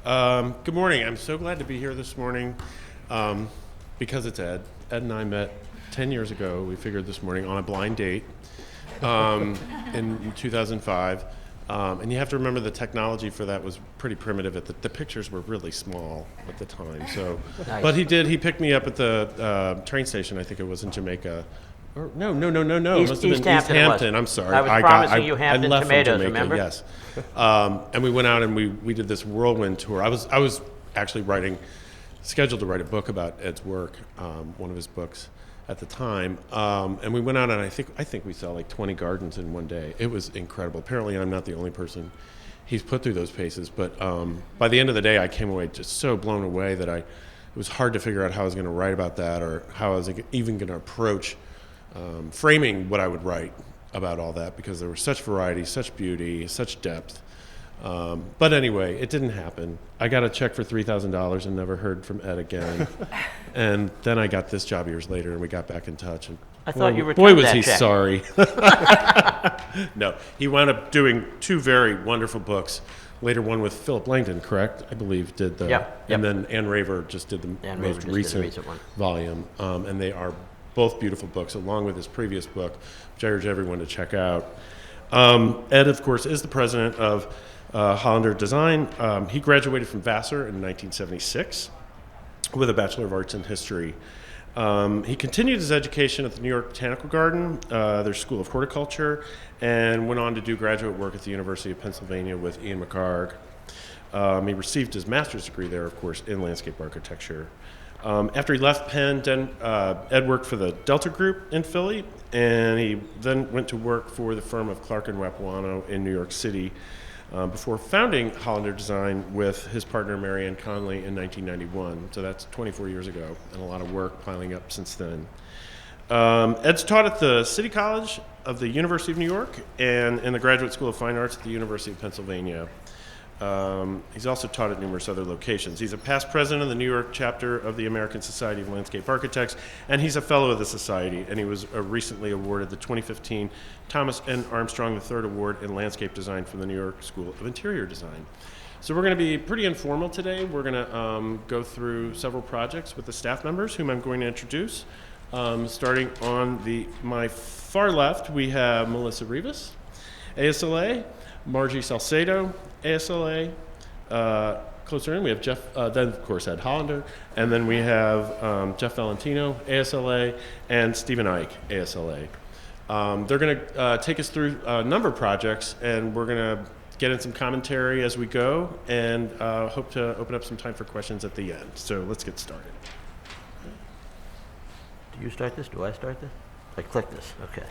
Good morning. I'm so glad to be here this morning because it's Ed. Ed and I met 10 years ago. We figured this morning on a blind date in 2005. And you have to remember the technology for that was pretty primitive. The pictures were really small at the time. So, Nice. But he picked me up at the train station. I think it was in Jamaica. Or, no. It must have been East Hampton it was. East Hampton. I'm sorry. I was promising you I Hampton left from tomatoes, Jamaica, remember? yes. And we went out and we did this whirlwind tour. I was actually scheduled to write a book about Ed's work, one of his books at the time. And we went out and I think we saw like 20 gardens in one day. It was incredible. Apparently I'm not the only person he's put through those paces, but by the end of the day I came away just so blown away that it was hard to figure out how I was going to write about that or how I was even going to approach framing what I would write about all that, because there was such variety, such beauty, such depth. But anyway, it didn't happen. I got a check for $3,000 and never heard from Ed again. And then I got this job years later, and we got back in touch. And I thought you boy, returned was that he check. sorry. No, he wound up doing two very wonderful books. Later, one with Philip Langdon, correct? I believe did the. Yep. And then Ann Raver just did the Ann Raver most just did the recent recent one. volume, and they are both beautiful books, along with his previous book, which I urge everyone to check out. Ed, of course, is the president of Hollander Design. He graduated from Vassar in 1976 with a Bachelor of Arts in History. He continued his education at the New York Botanical Garden, their School of Horticulture, and went on to do graduate work at the University of Pennsylvania with Ian McHarg. He received his master's degree there, of course, in landscape architecture. After he left Penn, Ed worked for the Delta Group in Philly, and he then went to work for the firm of Clark and Rapuano in New York City before founding Hollander Design with his partner Marianne Conley in 1991. So that's 24 years ago, and a lot of work piling up since then. Ed's taught at the City College of the University of New York and in the Graduate School of Fine Arts at the University of Pennsylvania. He's also taught at numerous other locations. He's a past president of the New York chapter of the American Society of Landscape Architects, and he's a fellow of the society, and he was recently awarded the 2015 Thomas N. Armstrong III Award in Landscape Design from the New York School of Interior Design. So we're going to be pretty informal today. We're going to go through several projects with the staff members, whom I'm going to introduce. Starting on my far left, we have Melissa Rivas, ASLA, Margie Salcedo, ASLA. Closer in, we have Jeff, then of course Ed Hollander, and then we have Jeff Valentino, ASLA, and Stephen Ike, ASLA. They're going to take us through a number of projects, and we're going to get in some commentary as we go, and hope to open up some time for questions at the end. So let's get started. Do you start this? Do I start this? I click this. Okay.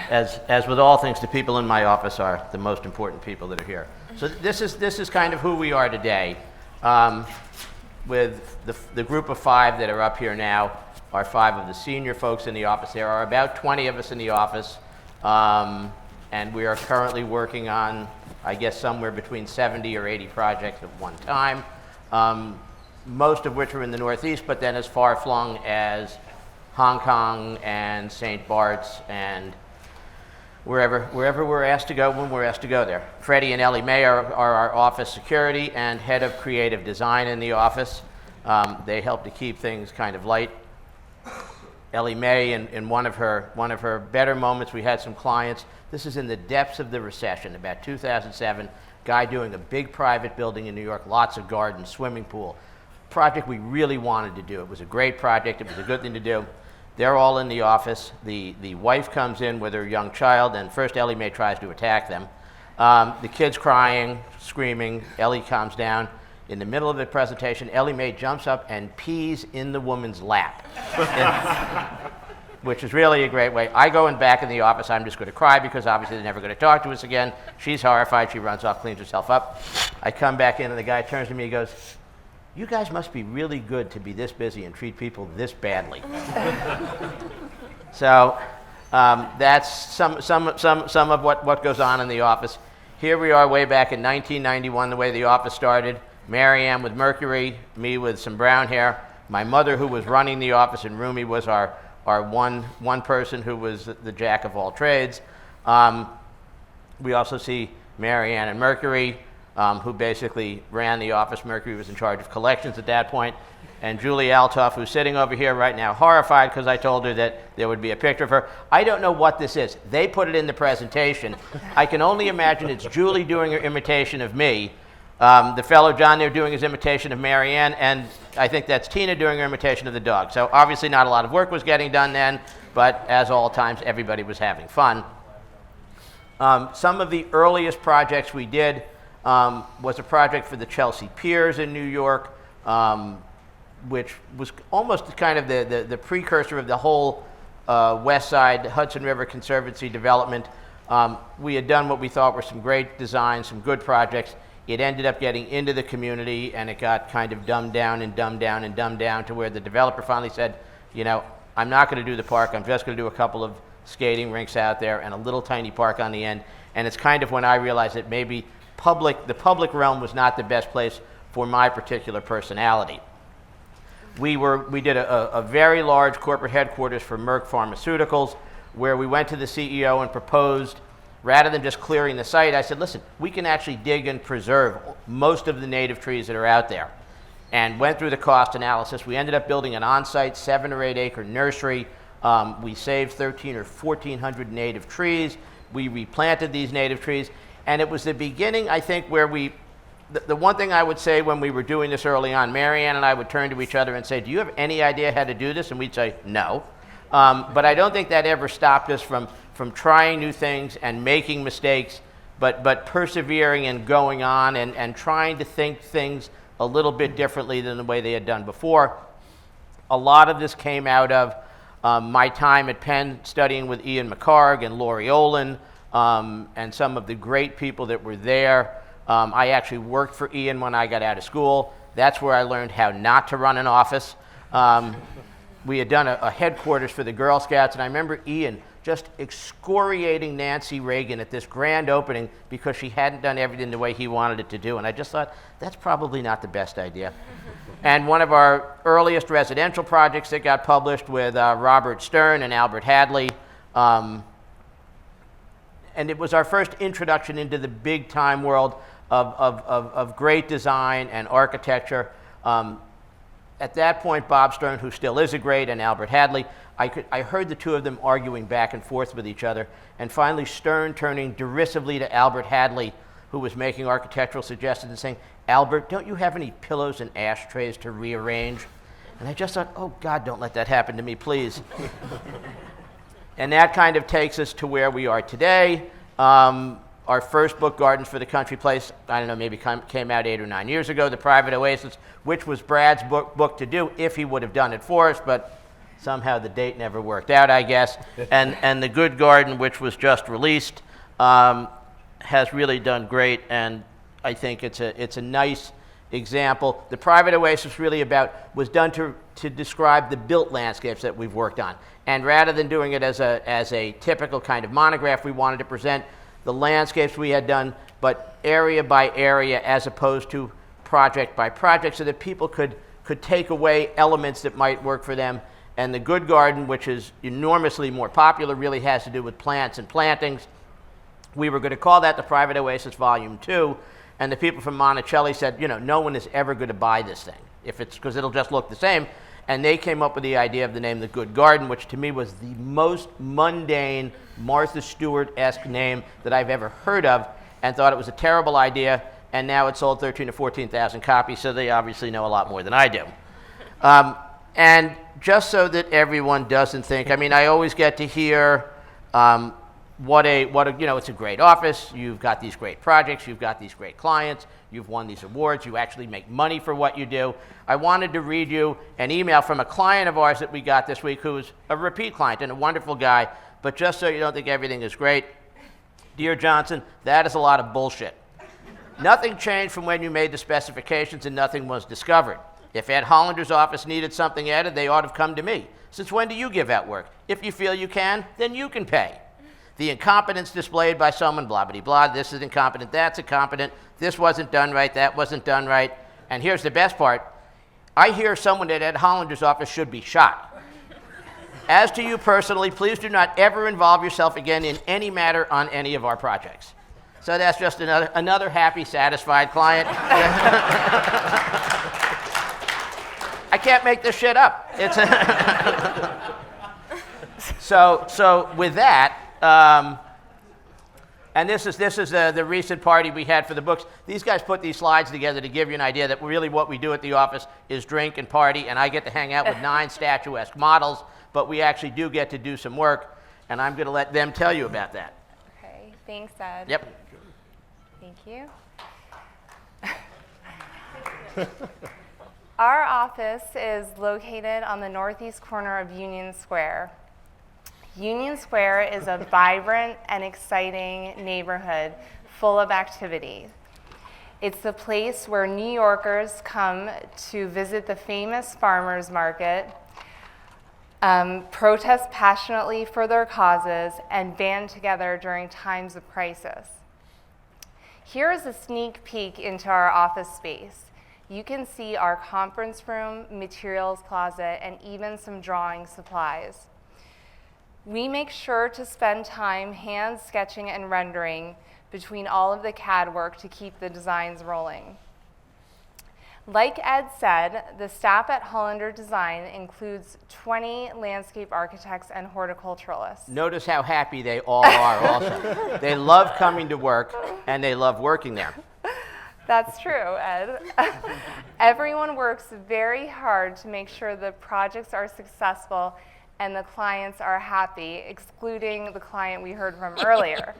As with all things, the people in my office are the most important people that are here. So this is kind of who we are today. With the group of five that are up here now are five of the senior folks in the office. There are about 20 of us in the office, and we are currently working on, I guess, somewhere between 70 or 80 projects at one time, most of which are in the Northeast, but then as far flung as Hong Kong and St. Bart's and wherever we're asked to go when we're asked to go there. Freddie and Ellie May are our office security and head of creative design in the office. They help to keep things kind of light. Ellie May, in one of her better moments, we had some clients. This is in the depths of the recession, about 2007. Guy doing a big private building in New York, lots of gardens, swimming pool. Project we really wanted to do. It was a great project. It was a good thing to do. They're all in the office. The wife comes in with her young child, and first Ellie Mae tries to attack them. The kid's crying, screaming. Ellie calms down. In the middle of the presentation, Ellie Mae jumps up and pees in the woman's lap, which is really a great way. I go in back in the office. I'm just going to cry because obviously they're never going to talk to us again. She's horrified. She runs off, cleans herself up. I come back in, and the guy turns to me and goes, "You guys must be really good to be this busy and treat people this badly." So that's some of what goes on in the office. Here we are way back in 1991, the way the office started. Marianne with Mercury, me with some brown hair. My mother, who was running the office, and Rumi was our one person who was the jack of all trades. We also see Marianne and Mercury. who basically ran the office. Mercury was in charge of collections at that point. And Julie Altoff, who's sitting over here right now, horrified because I told her that there would be a picture of her. I don't know what this is. They put it in the presentation. I can only imagine it's Julie doing her imitation of me, the fellow John there doing his imitation of Marianne, and I think that's Tina doing her imitation of the dog. So obviously not a lot of work was getting done then, but as all times, everybody was having fun. Some of the earliest projects we did was a project for the Chelsea Piers in New York, which was almost kind of the precursor of the whole West Side Hudson River Conservancy development. We had done what we thought were some great designs, some good projects. It ended up getting into the community, and it got kind of dumbed down and dumbed down and dumbed down to where the developer finally said, you know, I'm not going to do the park. I'm just going to do a couple of skating rinks out there and a little tiny park on the end. And it's kind of when I realized that maybe the public realm was not the best place for my particular personality. We did a very large corporate headquarters for Merck Pharmaceuticals, where we went to the CEO and proposed, rather than just clearing the site, I said, listen, we can actually dig and preserve most of the native trees that are out there. And went through the cost analysis. We ended up building an on-site 7 or 8 acre nursery. We saved 1,300 or 1,400 native trees. We replanted these native trees. And it was the beginning, I think, where the one thing I would say when we were doing this early on, Marianne and I would turn to each other and say, do you have any idea how to do this? And we'd say, no. But I don't think that ever stopped us from trying new things and making mistakes, but persevering and going on and trying to think things a little bit differently than the way they had done before. A lot of this came out of my time at Penn studying with Ian McHarg and Laurie Olin and some of the great people that were there. I actually worked for Ian when I got out of school. That's where I learned how not to run an office. We had done a headquarters for the Girl Scouts, and I remember Ian just excoriating Nancy Reagan at this grand opening because she hadn't done everything the way he wanted it to do. And I just thought, that's probably not the best idea. And one of our earliest residential projects that got published with Robert Stern and Albert Hadley, and it was our first introduction into the big time world of great design and architecture. At that point, Bob Stern, who still is a great, and Albert Hadley, I heard the two of them arguing back and forth with each other, and finally Stern turning derisively to Albert Hadley, who was making architectural suggestions, and saying, Albert, don't you have any pillows and ashtrays to rearrange? And I just thought, oh God, don't let that happen to me, please. And that kind of takes us to where we are today. Our first book, Gardens for the Country Place, I don't know, maybe came out 8 or 9 years ago, The Private Oasis, which was Brad's book to do if he would have done it for us, but somehow the date never worked out, I guess. And The Good Garden, which was just released, has really done great, and I think it's a nice example. The Private Oasis really was done to describe the built landscapes that we've worked on. And rather than doing it as a typical kind of monograph, we wanted to present the landscapes we had done, but area by area as opposed to project by project, so that people could take away elements that might work for them. And The Good Garden, which is enormously more popular, really has to do with plants and plantings. We were going to call that The Private Oasis Volume 2, and the people from Monticelli said, you know, no one is ever going to buy this thing because it'll just look the same. And they came up with the idea of the name The Good Garden, which to me was the most mundane, Martha Stewart-esque name that I've ever heard of, and thought it was a terrible idea. And now it's sold 13,000 to 14,000 copies, so they obviously know a lot more than I do. And just so that everyone doesn't think, I mean, I always get to hear it's a great office. You've got these great projects. You've got these great clients. You've won these awards. You actually make money for what you do. I wanted to read you an email from a client of ours that we got this week who is a repeat client and a wonderful guy, but just so you don't think everything is great, Dear Johnson, that is a lot of bullshit. Nothing changed from when you made the specifications and nothing was discovered. If Ed Hollander's office needed something added, they ought to have come to me. Since when do you give out work? If you feel you can, then you can pay. The incompetence displayed by someone, blah, blah, blah, this is incompetent, that's incompetent, this wasn't done right, that wasn't done right. And here's the best part. I hear someone at Ed Hollander's office should be shot. As to you personally, please do not ever involve yourself again in any matter on any of our projects. So that's just another happy, satisfied client. I can't make this shit up. It's so with that, and this is the recent party we had for the books. These guys put these slides together to give you an idea that really what we do at the office is drink and party, and I get to hang out with 9 statuesque models, but we actually do get to do some work, and I'm going to let them tell you about that. Okay, thanks, Ed. Yep. Thank you. Our office is located on the northeast corner of Union Square. Union Square is a vibrant and exciting neighborhood full of activity. It's the place where New Yorkers come to visit the famous farmers market, protest passionately for their causes, and band together during times of crisis. Here is a sneak peek into our office space. You can see our conference room, materials closet, and even some drawing supplies. We make sure to spend time hand sketching and rendering between all of the CAD work to keep the designs rolling. Like Ed said, the staff at Hollander Design includes 20 landscape architects and horticulturalists. Notice how happy they all are also. They love coming to work, and they love working there. That's true, Ed. Everyone works very hard to make sure the projects are successful and the clients are happy, excluding the client we heard from earlier.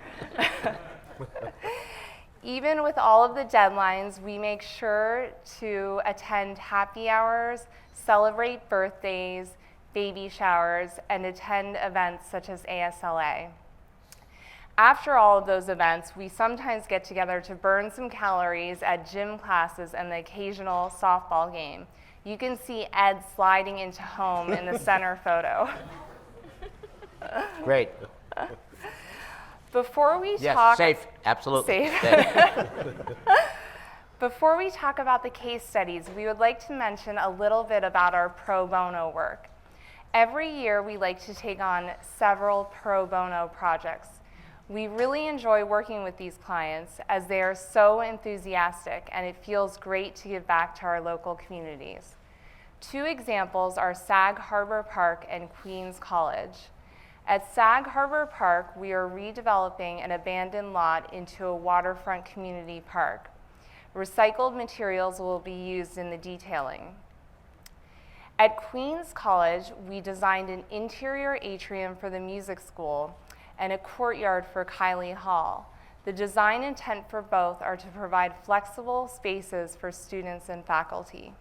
Even with all of the deadlines, we make sure to attend happy hours, celebrate birthdays, baby showers, and attend events such as ASLA. After all of those events, we sometimes get together to burn some calories at gym classes and the occasional softball game. You can see Ed sliding into home in the center photo. Great. Before we Yes, talk, safe, absolutely. Safe. Before we talk about the case studies, we would like to mention a little bit about our pro bono work. Every year, we like to take on several pro bono projects. We really enjoy working with these clients as they are so enthusiastic, and it feels great to give back to our local communities. 2 examples are Sag Harbor Park and Queens College. At Sag Harbor Park, we are redeveloping an abandoned lot into a waterfront community park. Recycled materials will be used in the detailing. At Queens College, we designed an interior atrium for the music school and a courtyard for Kylie Hall. The design intent for both are to provide flexible spaces for students and faculty.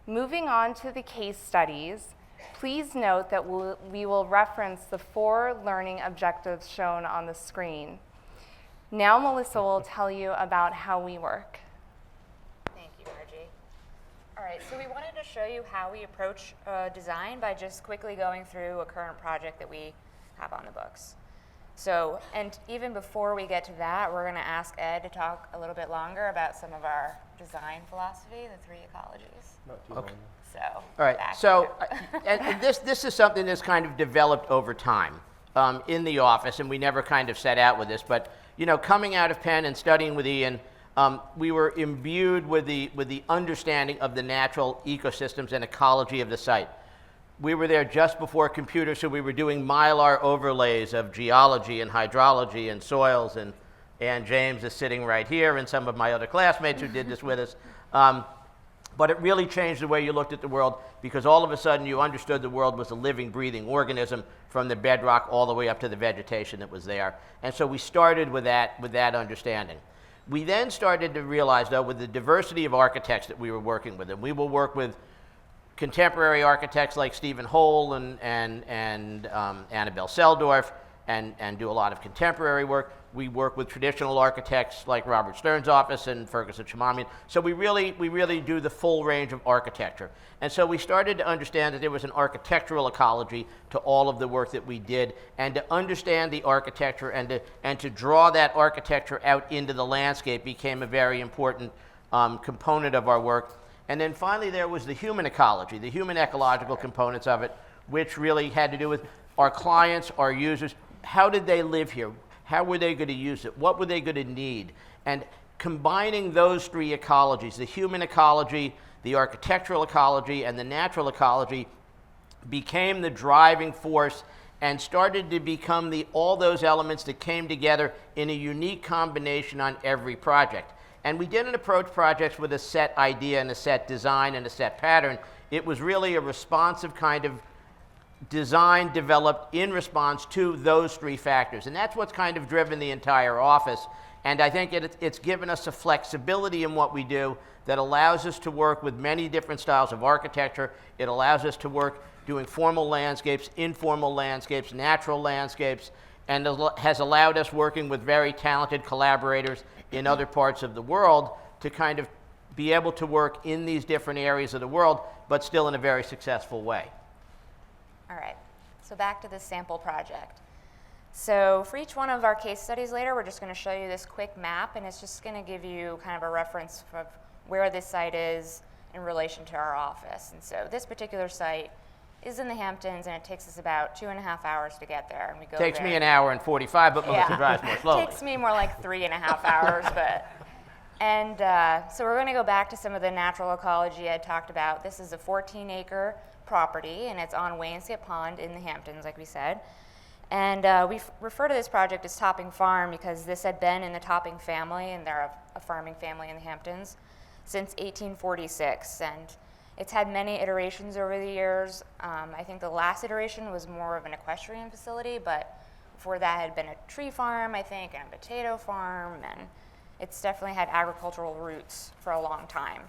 Moving on to the case studies, please note that we will reference the 4 learning objectives shown on the screen. Now Melissa will tell you about how we work. Thank you, Margie. All right, so we wanted to show you how we approach design by just quickly going through a current project that we have on the books. So, and even before we get to that, we're going to ask Ed to talk a little bit longer about some of our design philosophy, the 3 ecologies. Okay. So, All right. back So, to and this is something that's kind of developed over time in the office, and we never kind of set out with this. But you know, coming out of Penn and studying with Ian, we were imbued with the understanding of the natural ecosystems and ecology of the site. We were there just before computers, so we were doing Mylar overlays of geology and hydrology and soils, and Ann James is sitting right here, and some of my other classmates who did this with us. But it really changed the way you looked at the world, because all of a sudden you understood the world was a living, breathing organism from the bedrock all the way up to the vegetation that was there. And so we started with that understanding. We then started to realize, though, with the diversity of architects that we were working with, and we will work with contemporary architects like Stephen Hole and Annabelle Seldorf and do a lot of contemporary work. We work with traditional architects like Robert Stern's office and Ferguson Chamamian. So we really do the full range of architecture. And so we started to understand that there was an architectural ecology to all of the work that we did, and to understand the architecture and to draw that architecture out into the landscape became a very important component of our work. And then finally there was the human ecology, the human ecological components of it, which really had to do with our clients, our users. How did they live here? how were they going to use it, what were they going to need, and combining those three ecologies, the human ecology, the architectural ecology, and the natural ecology, became the driving force and started to become all those elements that came together in a unique combination on every project. And we didn't approach projects with a set idea and a set design and a set pattern. It was really a responsive kind of design developed in response to those three factors. And that's what's kind of driven the entire office. And I think it's given us a flexibility in what we do that allows us to work with many different styles of architecture. It allows us to work doing formal landscapes, informal landscapes, natural landscapes, and has allowed us working with very talented collaborators in other parts of the world to kind of be able to work in these different areas of the world, but still in a very successful way. All right, so back to the sample project. So for each one of our case studies later, we're just going to show you this quick map, and it's just going to give you kind of a reference of where this site is in relation to our office. And so this particular site is in the Hamptons, and it takes us about 2.5 hours to get there. And we go Takes me an hour and 45, but Melissa drives more slowly. Takes me more like 3.5 hours, but. And so we're going to go back to some of the natural ecology I talked about. This is a 14-acre property, and it's on Wainscott Pond in the Hamptons, like we said. And we refer to this project as Topping Farm because this had been in the Topping family, and they're a farming family in the Hamptons, since 1846. And it's had many iterations over the years. I think the last iteration was more of an equestrian facility, but before that had been a tree farm, I think, and a potato farm, and it's definitely had agricultural roots for a long time.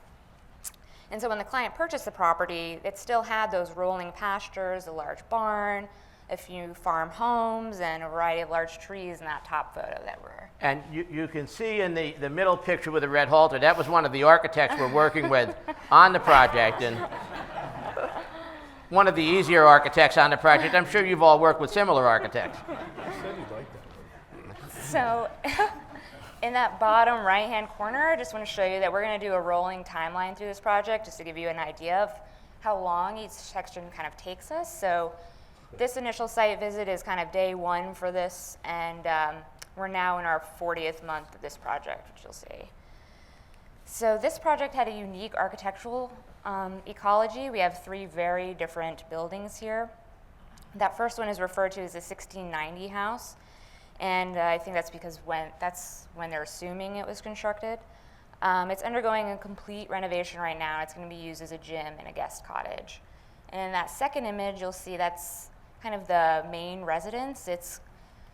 And so when the client purchased the property, it still had those rolling pastures, a large barn, a few farm homes, and a variety of large trees in that top photo that we're... And you can see in the middle picture with the red halter, that was one of the architects we're working with on the project, and one of the easier architects on the project. I'm sure you've all worked with similar architects. So in that bottom right-hand corner, I just want to show you that we're going to do a rolling timeline through this project just to give you an idea of how long each section kind of takes us. So this initial site visit is kind of day one for this, and we're now in our 40th month of this project, which you'll see. So this project had a unique architectural ecology. We have 3 very different buildings here. That first one is referred to as the 1690 house, and I think that's because that's when they're assuming it was constructed. It's undergoing a complete renovation right now. It's going to be used as a gym and a guest cottage. And in that second image, you'll see that's kind of the main residence. It's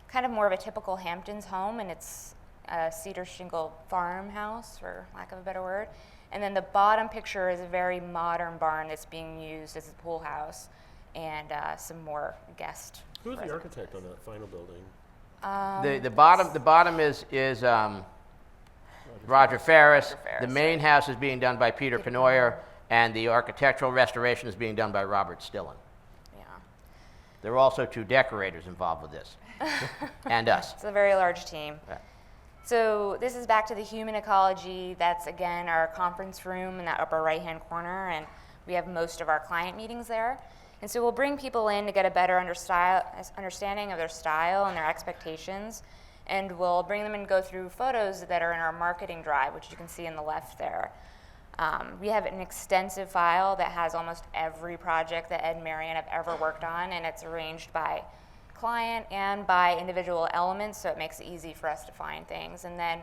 kind of more of a typical Hamptons home, and it's a cedar shingle farmhouse, for lack of a better word. And then the bottom picture is a very modern barn that's being used as a pool house and some more guest. Who's the architect on that final building? The bottom is Roger Ferris. The main house is being done by Peter Penoyer, and the architectural restoration is being done by Robert Stillen. Yeah. There are also 2 decorators involved with this, and us. It's a very large team. Right. So this is back to the human ecology. That's, again, our conference room in that upper right-hand corner, and we have most of our client meetings there. And so we'll bring people in to get a better understanding of their style and their expectations, and we'll bring them in and go through photos that are in our marketing drive, which you can see in the left there. We have an extensive file that has almost every project that Ed and Marianne have ever worked on, and it's arranged by client and by individual elements, so it makes it easy for us to find things. And then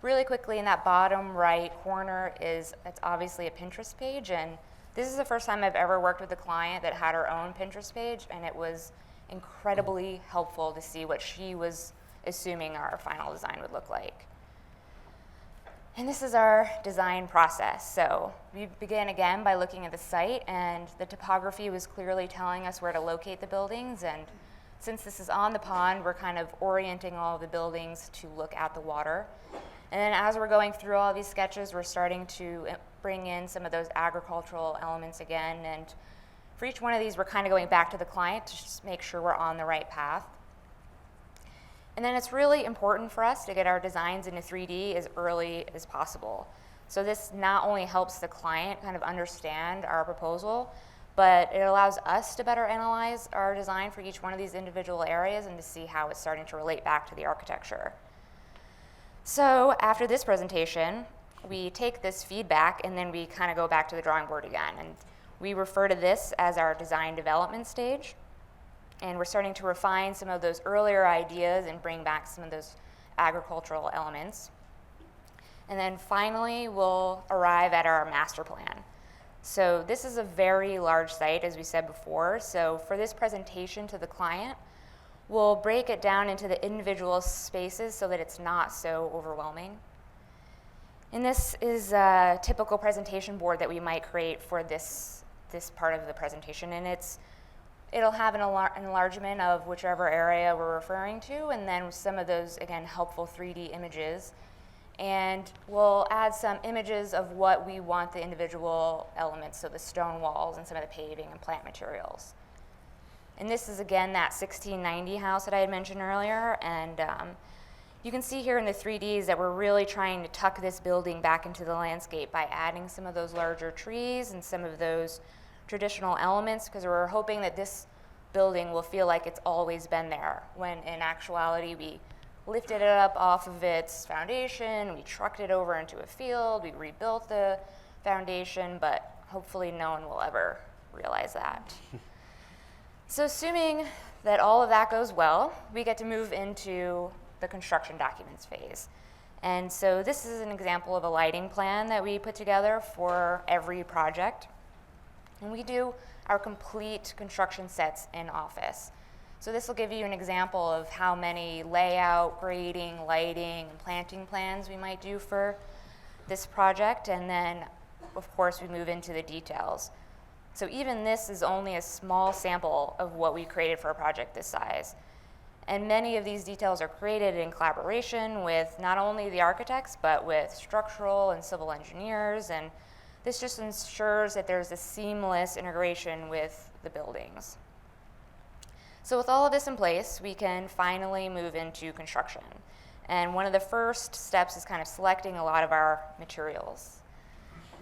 really quickly in that bottom right corner it's obviously a Pinterest page, and this is the first time I've ever worked with a client that had her own Pinterest page, and it was incredibly helpful to see what she was assuming our final design would look like. And this is our design process. So we began again by looking at the site, and the topography was clearly telling us where to locate the buildings. And since this is on the pond, we're kind of orienting all of the buildings to look at the water. And then as we're going through all of these sketches, we're starting to bring in some of those agricultural elements again. And for each one of these, we're kind of going back to the client to just make sure we're on the right path. And then it's really important for us to get our designs into 3D as early as possible. So this not only helps the client kind of understand our proposal, but it allows us to better analyze our design for each one of these individual areas and to see how it's starting to relate back to the architecture. So after this presentation, we take this feedback and then we kind of go back to the drawing board again. And we refer to this as our design development stage. And we're starting to refine some of those earlier ideas and bring back some of those agricultural elements. And then finally, we'll arrive at our master plan. So this is a very large site, as we said before. So for this presentation to the client, we'll break it down into the individual spaces so that it's not so overwhelming. And this is a typical presentation board that we might create for this part of the presentation. And it'll have an enlargement of whichever area we're referring to, and then some of those, again, helpful 3D images. And we'll add some images of what we want the individual elements, so the stone walls and some of the paving and plant materials. And this is, again, that 1690 house that I had mentioned earlier. And you can see here in the 3Ds that we're really trying to tuck this building back into the landscape by adding some of those larger trees and some of those traditional elements, because we're hoping that this building will feel like it's always been there, when in actuality we lifted it up off of its foundation, we trucked it over into a field, we rebuilt the foundation, but hopefully no one will ever realize that. So assuming that all of that goes well, we get to move into the construction documents phase. And so this is an example of a lighting plan that we put together for every project. And we do our complete construction sets in office. So this will give you an example of how many layout, grading, lighting, and planting plans we might do for this project. And then, of course, we move into the details. So even this is only a small sample of what we created for a project this size. And many of these details are created in collaboration with not only the architects, but with structural and civil engineers. And this just ensures that there's a seamless integration with the buildings. So with all of this in place, we can finally move into construction. And one of the first steps is kind of selecting a lot of our materials.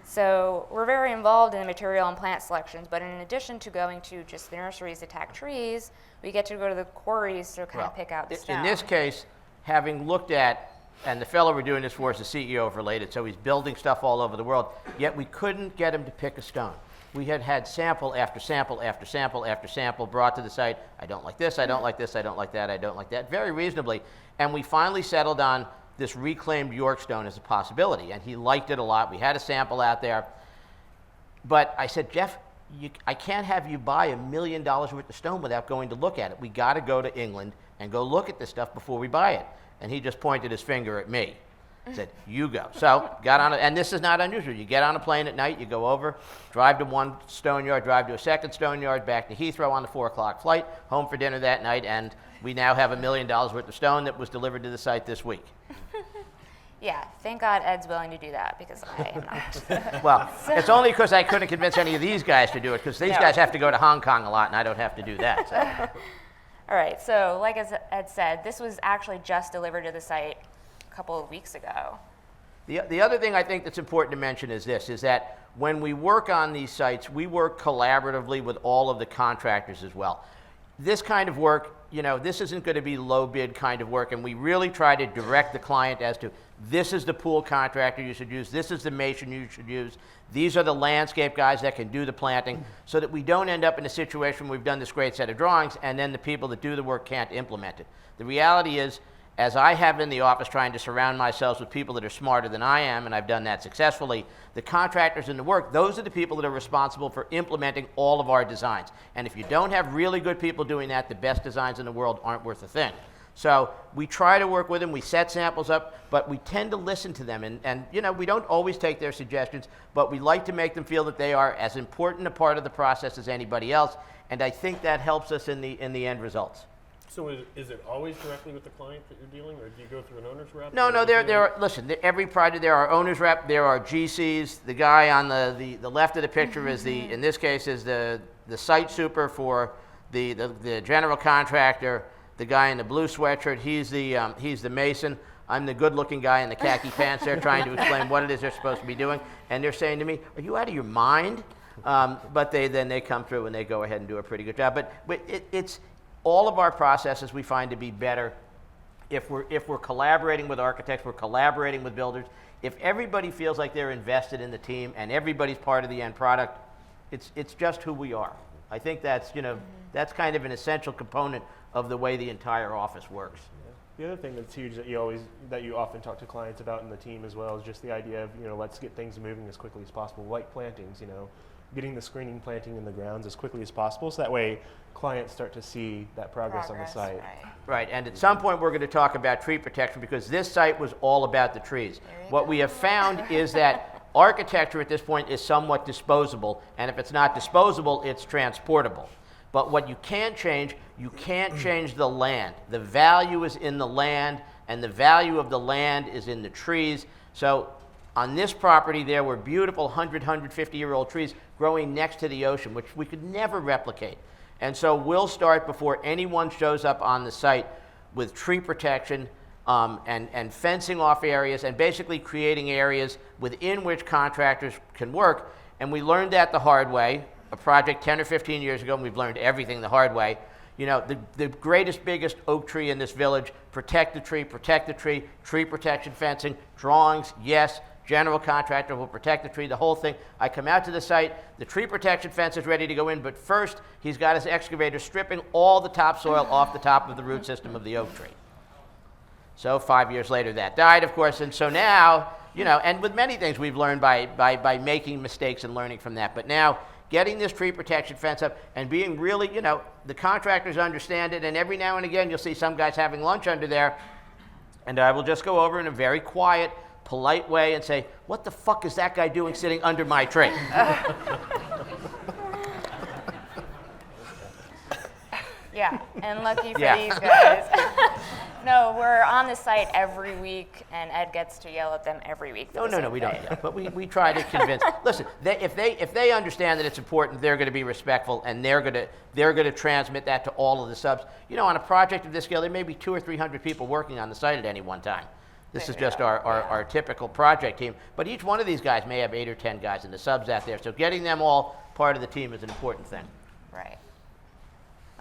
So we're very involved in the material and plant selections, but in addition to going to just the nurseries to tack trees, we get to go to the quarries to kind of pick out the stone. In this case, having looked at, and the fellow we're doing this for is the CEO of Related, so he's building stuff all over the world, yet we couldn't get him to pick a stone. We had sample after sample after sample after sample brought to the site. I don't like this, I don't like this, I don't like that, I don't like that, very reasonably. And we finally settled on this reclaimed York stone as a possibility, and he liked it a lot. We had a sample out there. But I said, Jeff, I can't have you buy $1 million worth of stone without going to look at it. We got to go to England and go look at this stuff before we buy it. And he just pointed his finger at me. Said, you go. So got on, and this is not unusual. You get on a plane at night, you go over, drive to one stone yard, drive to a second stone yard, back to Heathrow on the 4 o'clock flight, home for dinner that night, and we now have $1 million worth of stone that was delivered to the site this week. Yeah, thank God Ed's willing to do that, because I am not. Well, it's only because I couldn't convince any of these guys to do it, because these guys have to go to Hong Kong a lot, and I don't have to do that. So. All right, so like Ed said, this was actually just delivered to the site a couple of weeks ago. The other thing I think that's important to mention is this, is that when we work on these sites, we work collaboratively with all of the contractors as well. This kind of work, you know, this isn't going to be low bid kind of work, and we really try to direct the client as to this is the pool contractor you should use, this is the mason you should use, these are the landscape guys that can do the planting, so that we don't end up in a situation where we've done this great set of drawings and then the people that do the work can't implement it. The reality is, as I have in the office trying to surround myself with people that are smarter than I am, and I've done that successfully, the contractors in the work, those are the people that are responsible for implementing all of our designs. And if you don't have really good people doing that, the best designs in the world aren't worth a thing. So we try to work with them, we set samples up, but we tend to listen to them. And you know, we don't always take their suggestions, but we like to make them feel that they are as important a part of the process as anybody else. And I think that helps us in the end results. So is it always directly with the client that you're dealing, or do you go through an owner's rep? No, listen, every project, there are owners rep, there are GCs. The guy on the left of the picture is in this case, is the site super for the general contractor. The guy in the blue sweatshirt, he's the mason. I'm the good-looking guy in the khaki pants there trying to explain what it is they're supposed to be doing. And they're saying to me, are you out of your mind? But they come through and they go ahead and do a pretty good job. But it's all of our processes we find to be better if we're collaborating with architects, we're collaborating with builders. If everybody feels like they're invested in the team and everybody's part of the end product, it's just who we are. I think that's, that's kind of an essential component of the way the entire office works. The other thing that's huge that you often talk to clients about in the team as well is just the idea of, let's get things moving as quickly as possible, like plantings, getting the screening planting in the grounds as quickly as possible, so that way clients start to see that progress on the site. Right, and at some point we're going to talk about tree protection because this site was all about the trees. What we have found is that architecture at this point is somewhat disposable, and if it's not disposable, it's transportable. But what you can't change the land. The value is in the land, and the value of the land is in the trees. So on this property, there were beautiful 150-year-old trees growing next to the ocean, which we could never replicate. And so we'll start before anyone shows up on the site with tree protection and fencing off areas and basically creating areas within which contractors can work. And we learned that the hard way. A project 10 or 15 years ago, and we've learned everything the hard way. The greatest, biggest oak tree in this village, protect the tree, tree protection fencing, drawings, yes, general contractor will protect the tree, the whole thing. I come out to the site, the tree protection fence is ready to go in, but first he's got his excavator stripping all the topsoil off the top of the root system of the oak tree. So 5 years later that died, of course, and so now, and with many things we've learned by making mistakes and learning from that, but now getting this tree protection fence up and being really, the contractors understand it, and every now and again you'll see some guys having lunch under there, and I will just go over in a very quiet, polite way and say, what the fuck is that guy doing sitting under my tree? Yeah, and lucky for these guys. No, we're on the site every week, and Ed gets to yell at them every week. No, we don't yell, but we try to convince. Listen, if they understand that it's important, they're going to be respectful, and they're going to transmit that to all of the subs. On a project of this scale, there may be 200 or 300 people working on the site at any one time. This is just our typical project team, but each one of these guys may have 8 or 10 guys in the subs out there, so getting them all part of the team is an important thing. Right.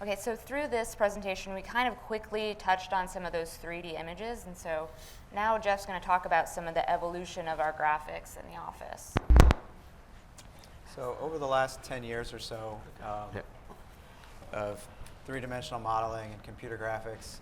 Okay, so through this presentation, we kind of quickly touched on some of those 3D images, and so now Jeff's going to talk about some of the evolution of our graphics in the office. So over the last 10 years or so of three-dimensional modeling and computer graphics,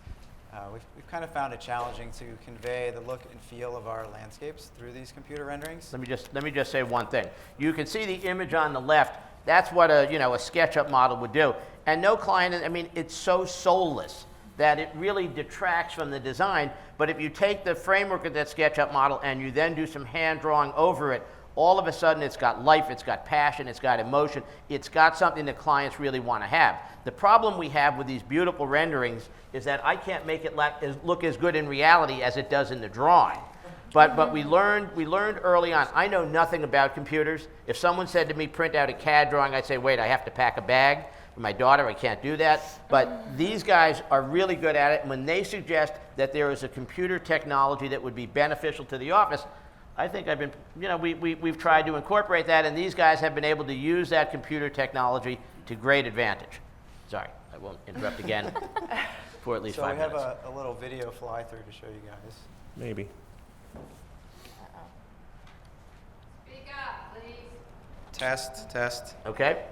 we've kind of found it challenging to convey the look and feel of our landscapes through these computer renderings. Let me just say one thing. You can see the image on the left. That's what a SketchUp model would do. And no client, it's so soulless that it really detracts from the design. But if you take the framework of that SketchUp model and you then do some hand drawing over it, all of a sudden it's got life, it's got passion, it's got emotion, it's got something that clients really want to have. The problem we have with these beautiful renderings is that I can't make it look as good in reality as it does in the drawing. But we learned early on. I know nothing about computers. If someone said to me, print out a CAD drawing, I'd say, wait, I have to pack a bag. For my daughter, I can't do that. But these guys are really good at it. And when they suggest that there is a computer technology that would be beneficial to the office, I think we've tried to incorporate that, and these guys have been able to use that computer technology to great advantage. Sorry, I won't interrupt again for at least 5 minutes. So we have a little video fly-through to show you guys. Maybe. Test. Okay.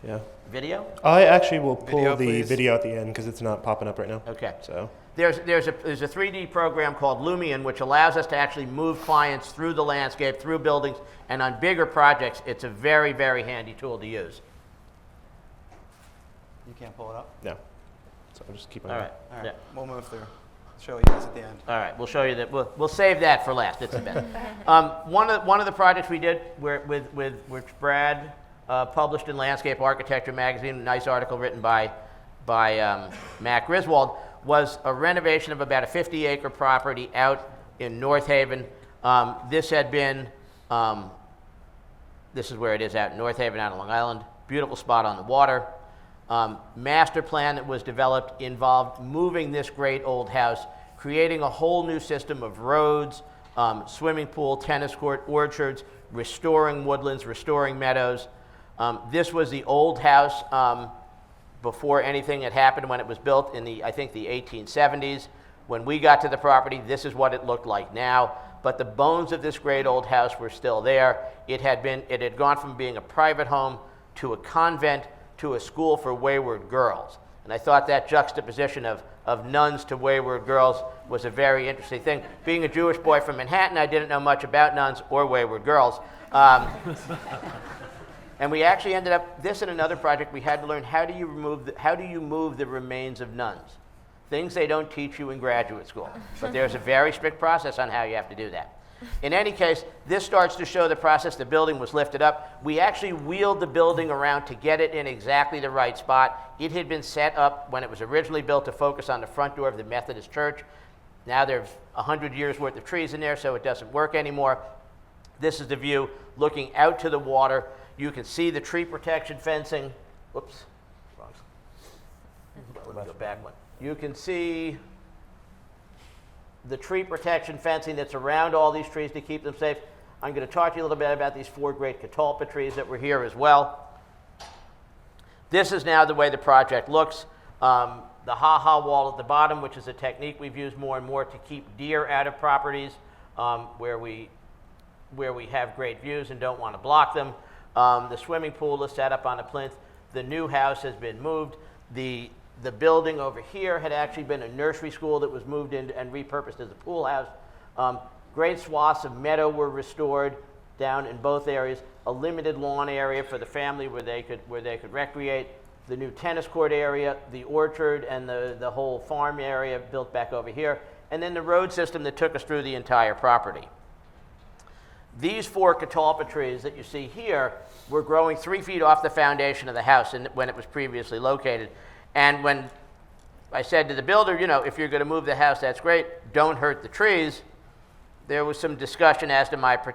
Yeah. Video? I actually will pull Video, the please. video at the end because it's not popping up right now. Okay. So. There's a 3D program called Lumion, which allows us to actually move clients through the landscape, through buildings, and on bigger projects, it's a very, very handy tool to use. You can't pull it up? No. So I'll just keep on. All right. All right, Yeah. we'll move through. Show you guys at the end. All right, we'll show you that. We'll save that for last. It's a bit. One of the projects we did which Brad published in Landscape Architecture magazine, a nice article written by Matt Griswold, was a renovation of about a 50-acre property out in North Haven. This had been, this is where it is out in North Haven, out on Long Island. Beautiful spot on the water. Master plan that was developed involved moving this great old house, creating a whole new system of roads, swimming pool, tennis court, orchards, restoring woodlands, restoring meadows. This was the old house before anything had happened when it was built in I think the 1870s. When we got to the property, this is what it looked like now. But the bones of this great old house were still there. It had gone from being a private home to a convent to a school for wayward girls. And I thought that juxtaposition of nuns to wayward girls was a very interesting thing. Being a Jewish boy from Manhattan, I didn't know much about nuns or wayward girls. And we actually ended up, this and another project, we had to learn how do you move the remains of nuns? Things they don't teach you in graduate school. But there's a very strict process on how you have to do that. In any case, this starts to show the process. The building was lifted up. We actually wheeled the building around to get it in exactly the right spot. It had been set up when it was originally built to focus on the front door of the Methodist Church. Now there's 100 years worth of trees in there, so it doesn't work anymore. This is the view looking out to the water. You can see the tree protection fencing. Whoops, wrong. Let's go back one. You can see the tree protection fencing that's around all these trees to keep them safe. I'm going to talk to you a little bit about these 4 great catalpa trees that were here as well. This is now the way the project looks. The ha-ha wall at the bottom, which is a technique we've used more and more to keep deer out of properties where we have great views and don't want to block them. The swimming pool is set up on a plinth. The new house has been moved. The building over here had actually been a nursery school that was moved in and repurposed as a pool house. Great swaths of meadow were restored down in both areas. A limited lawn area for the family where they could recreate. The new tennis court area, the orchard, and the whole farm area built back over here. And then the road system that took us through the entire property. These 4 catalpa trees that you see here were growing 3 feet off the foundation of the house when it was previously located. And when I said to the builder, if you're going to move the house, that's great, don't hurt the trees, there was some discussion as to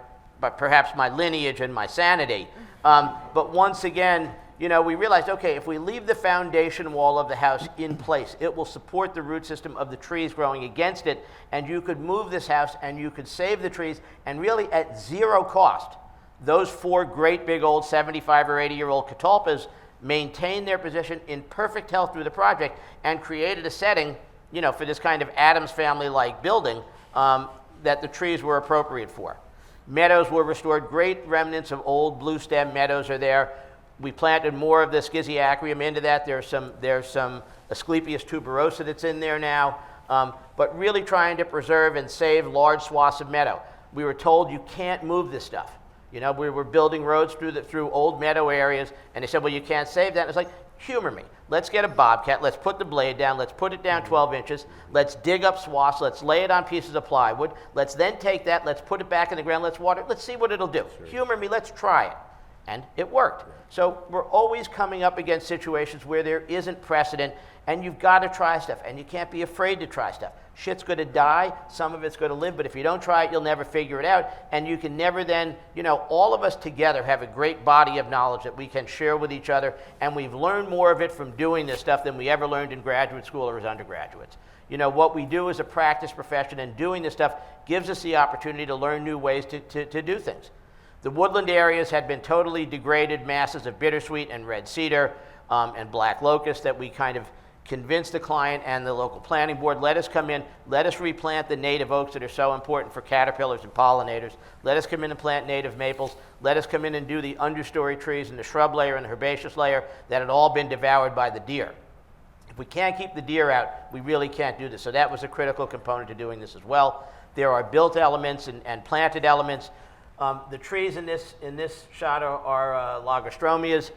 perhaps my lineage and my sanity. But once again, we realized, okay, if we leave the foundation wall of the house in place, it will support the root system of the trees growing against it, and you could move this house and you could save the trees, and really at 0 cost, those 4 great big old 75 or 80-year-old catalpas maintained their position in perfect health through the project and created a setting, for this kind of Addams family-like building that the trees were appropriate for. Meadows were restored. Great remnants of old blue stem meadows are there. We planted more of the Schizoacrium into that. There's some Asclepias tuberosa that's in there now, but really trying to preserve and save large swaths of meadow. We were told you can't move this stuff. We were building roads through old meadow areas, and they said, well, you can't save that. And it's like, humor me. Let's get a bobcat. Let's put the blade down. Let's put it down 12 inches. Let's dig up swaths. Let's lay it on pieces of plywood. Let's then take that. Let's put it back in the ground. Let's water it. Let's see what it'll do. Sure. Humor me. Let's try it. And it worked. So we're always coming up against situations where there isn't precedent, and you've got to try stuff, and you can't be afraid to try stuff. Shit's going to die, some of it's going to live, but if you don't try it, you'll never figure it out, and you can never then, all of us together have a great body of knowledge that we can share with each other, and we've learned more of it from doing this stuff than we ever learned in graduate school or as undergraduates. What we do as a practice profession and doing this stuff gives us the opportunity to learn new ways to do things. The woodland areas had been totally degraded masses of bittersweet and red cedar and black locust that we kind of convinced the client and the local planning board, let us come in, let us replant the native oaks that are so important for caterpillars and pollinators. Let us come in and plant native maples. Let us come in and do the understory trees and the shrub layer and the herbaceous layer that had all been devoured by the deer. If we can't keep the deer out, we really can't do this. So that was a critical component to doing this as well. There are built elements and planted elements. The trees in this shot are Lagerstromias.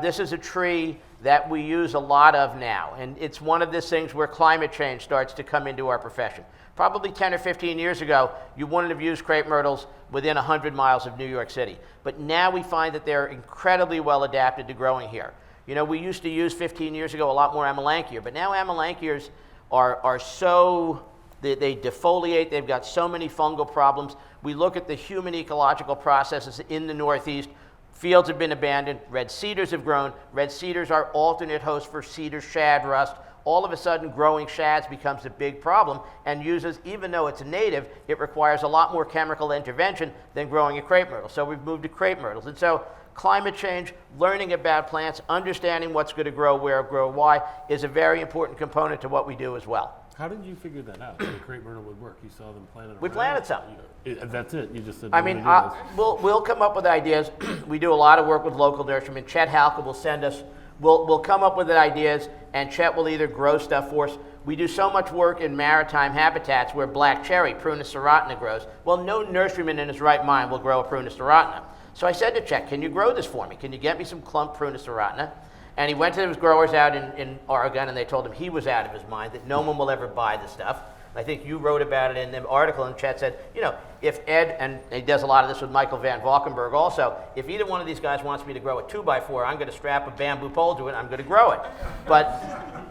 This is a tree that we use a lot of now, and it's one of these things where climate change starts to come into our profession. Probably 10 or 15 years ago, you wouldn't have used crepe myrtles within 100 miles of New York City. But now we find that they're incredibly well adapted to growing here. We used to use 15 years ago a lot more amelanchier, but now amelanchiers are so, they defoliate, they've got so many fungal problems. We look at the human ecological processes in the Northeast. Fields have been abandoned. Red cedars have grown. Red cedars are alternate hosts for cedar shad rust. all of a sudden growing shads becomes a big problem and uses, even though it's a native, it requires a lot more chemical intervention than growing a crepe myrtle. So we've moved to crepe myrtles. And so climate change, learning about plants, understanding what's going to grow where, grow why, is a very important component to what we do as well. How did you figure that out? The crepe myrtle would work. You saw them planted. We planted some. That's it. You just said. I mean, we'll come up with ideas. We do a lot of work with local nurserymen. Chet Halka will send us. We'll come up with ideas, and Chet will either grow stuff for us. We do so much work in maritime habitats where black cherry, Prunus serotina, grows. Well, no nurseryman in his right mind will grow a Prunus serotina. So I said to Chet, can you grow this for me? Can you get me some clump Prunus serotina? And he went to his growers out in Oregon, and they told him he was out of his mind, that no one will ever buy this stuff. I think you wrote about it in the article, and Chet said, you know, if Ed, and he does a lot of this with Michael Van Valkenburg also, if either one of these guys wants me to grow a 2x4, I'm going to strap a bamboo pole to it, and I'm going to grow it. But,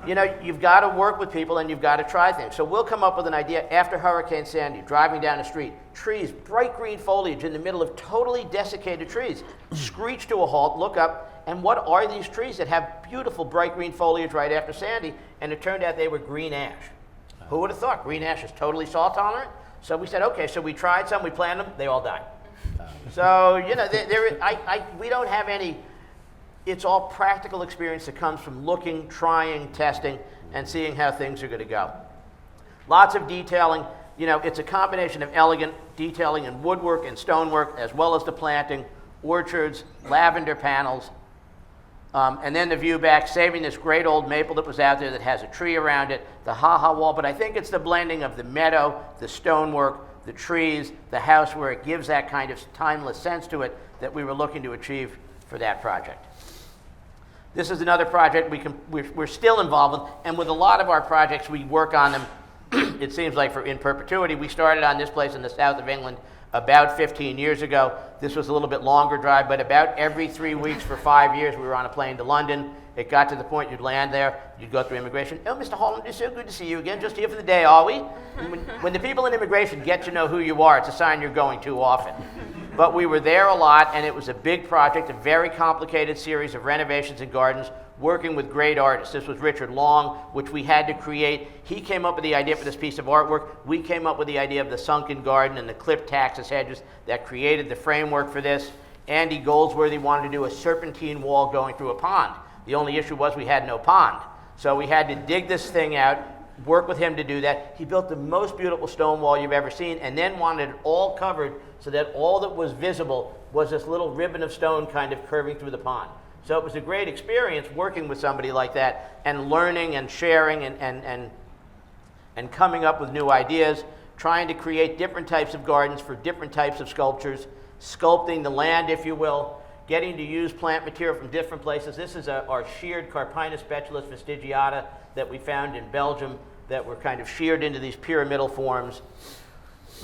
you know, you've got to work with people, and you've got to try things. So we'll come up with an idea after Hurricane Sandy, driving down the street, trees, bright green foliage in the middle of totally desiccated trees, screech to a halt, look up, and what are these trees that have beautiful bright green foliage right after Sandy? And it turned out they were green ash. Who would have thought? Green ash is totally salt tolerant. So we said, okay, so we tried some, we planted them, they all died. So, you know, we don't have any, it's all practical experience that comes from looking, trying, testing, and seeing how things are going to go. Lots of detailing. You know, it's a combination of elegant detailing and woodwork and stonework, as well as the planting, orchards, lavender panels, and then the view back, saving this great old maple that was out there that has a tree around it, the ha-ha wall, but I think it's the blending of the meadow, the stonework, the trees, the house, where it gives that kind of timeless sense to it that we were looking to achieve for that project. This is another project we're still involved with, and with a lot of our projects, we work on them, it seems like, in perpetuity. We started on this place in the south of England about 15 years ago. This was a little bit longer drive, but about every 3 weeks for 5 years, we were on a plane to London. It got to the point you'd land there, you'd go through immigration. Oh, Mr. Hollander, it's so good to see you again. Just here for the day, are we? When the people in immigration get to know who you are, it's a sign you're going too often. But we were there a lot, and it was a big project, a very complicated series of renovations and gardens, working with great artists. This was Richard Long, which we had to create. He came up with the idea for this piece of artwork. We came up with the idea of the sunken garden and the clipped taxus hedges that created the framework for this. Andy Goldsworthy wanted to do a serpentine wall going through a pond. The only issue was we had no pond. So we had to dig this thing out, work with him to do that. He built the most beautiful stone wall you've ever seen, and then wanted it all covered so that all that was visible was this little ribbon of stone kind of curving through the pond. So it was a great experience working with somebody like that and learning and sharing and coming up with new ideas, trying to create different types of gardens for different types of sculptures, sculpting the land, if you will, getting to use plant material from different places. This is our sheared Carpinus speculus vestigiata that we found in Belgium that were kind of sheared into these pyramidal forms.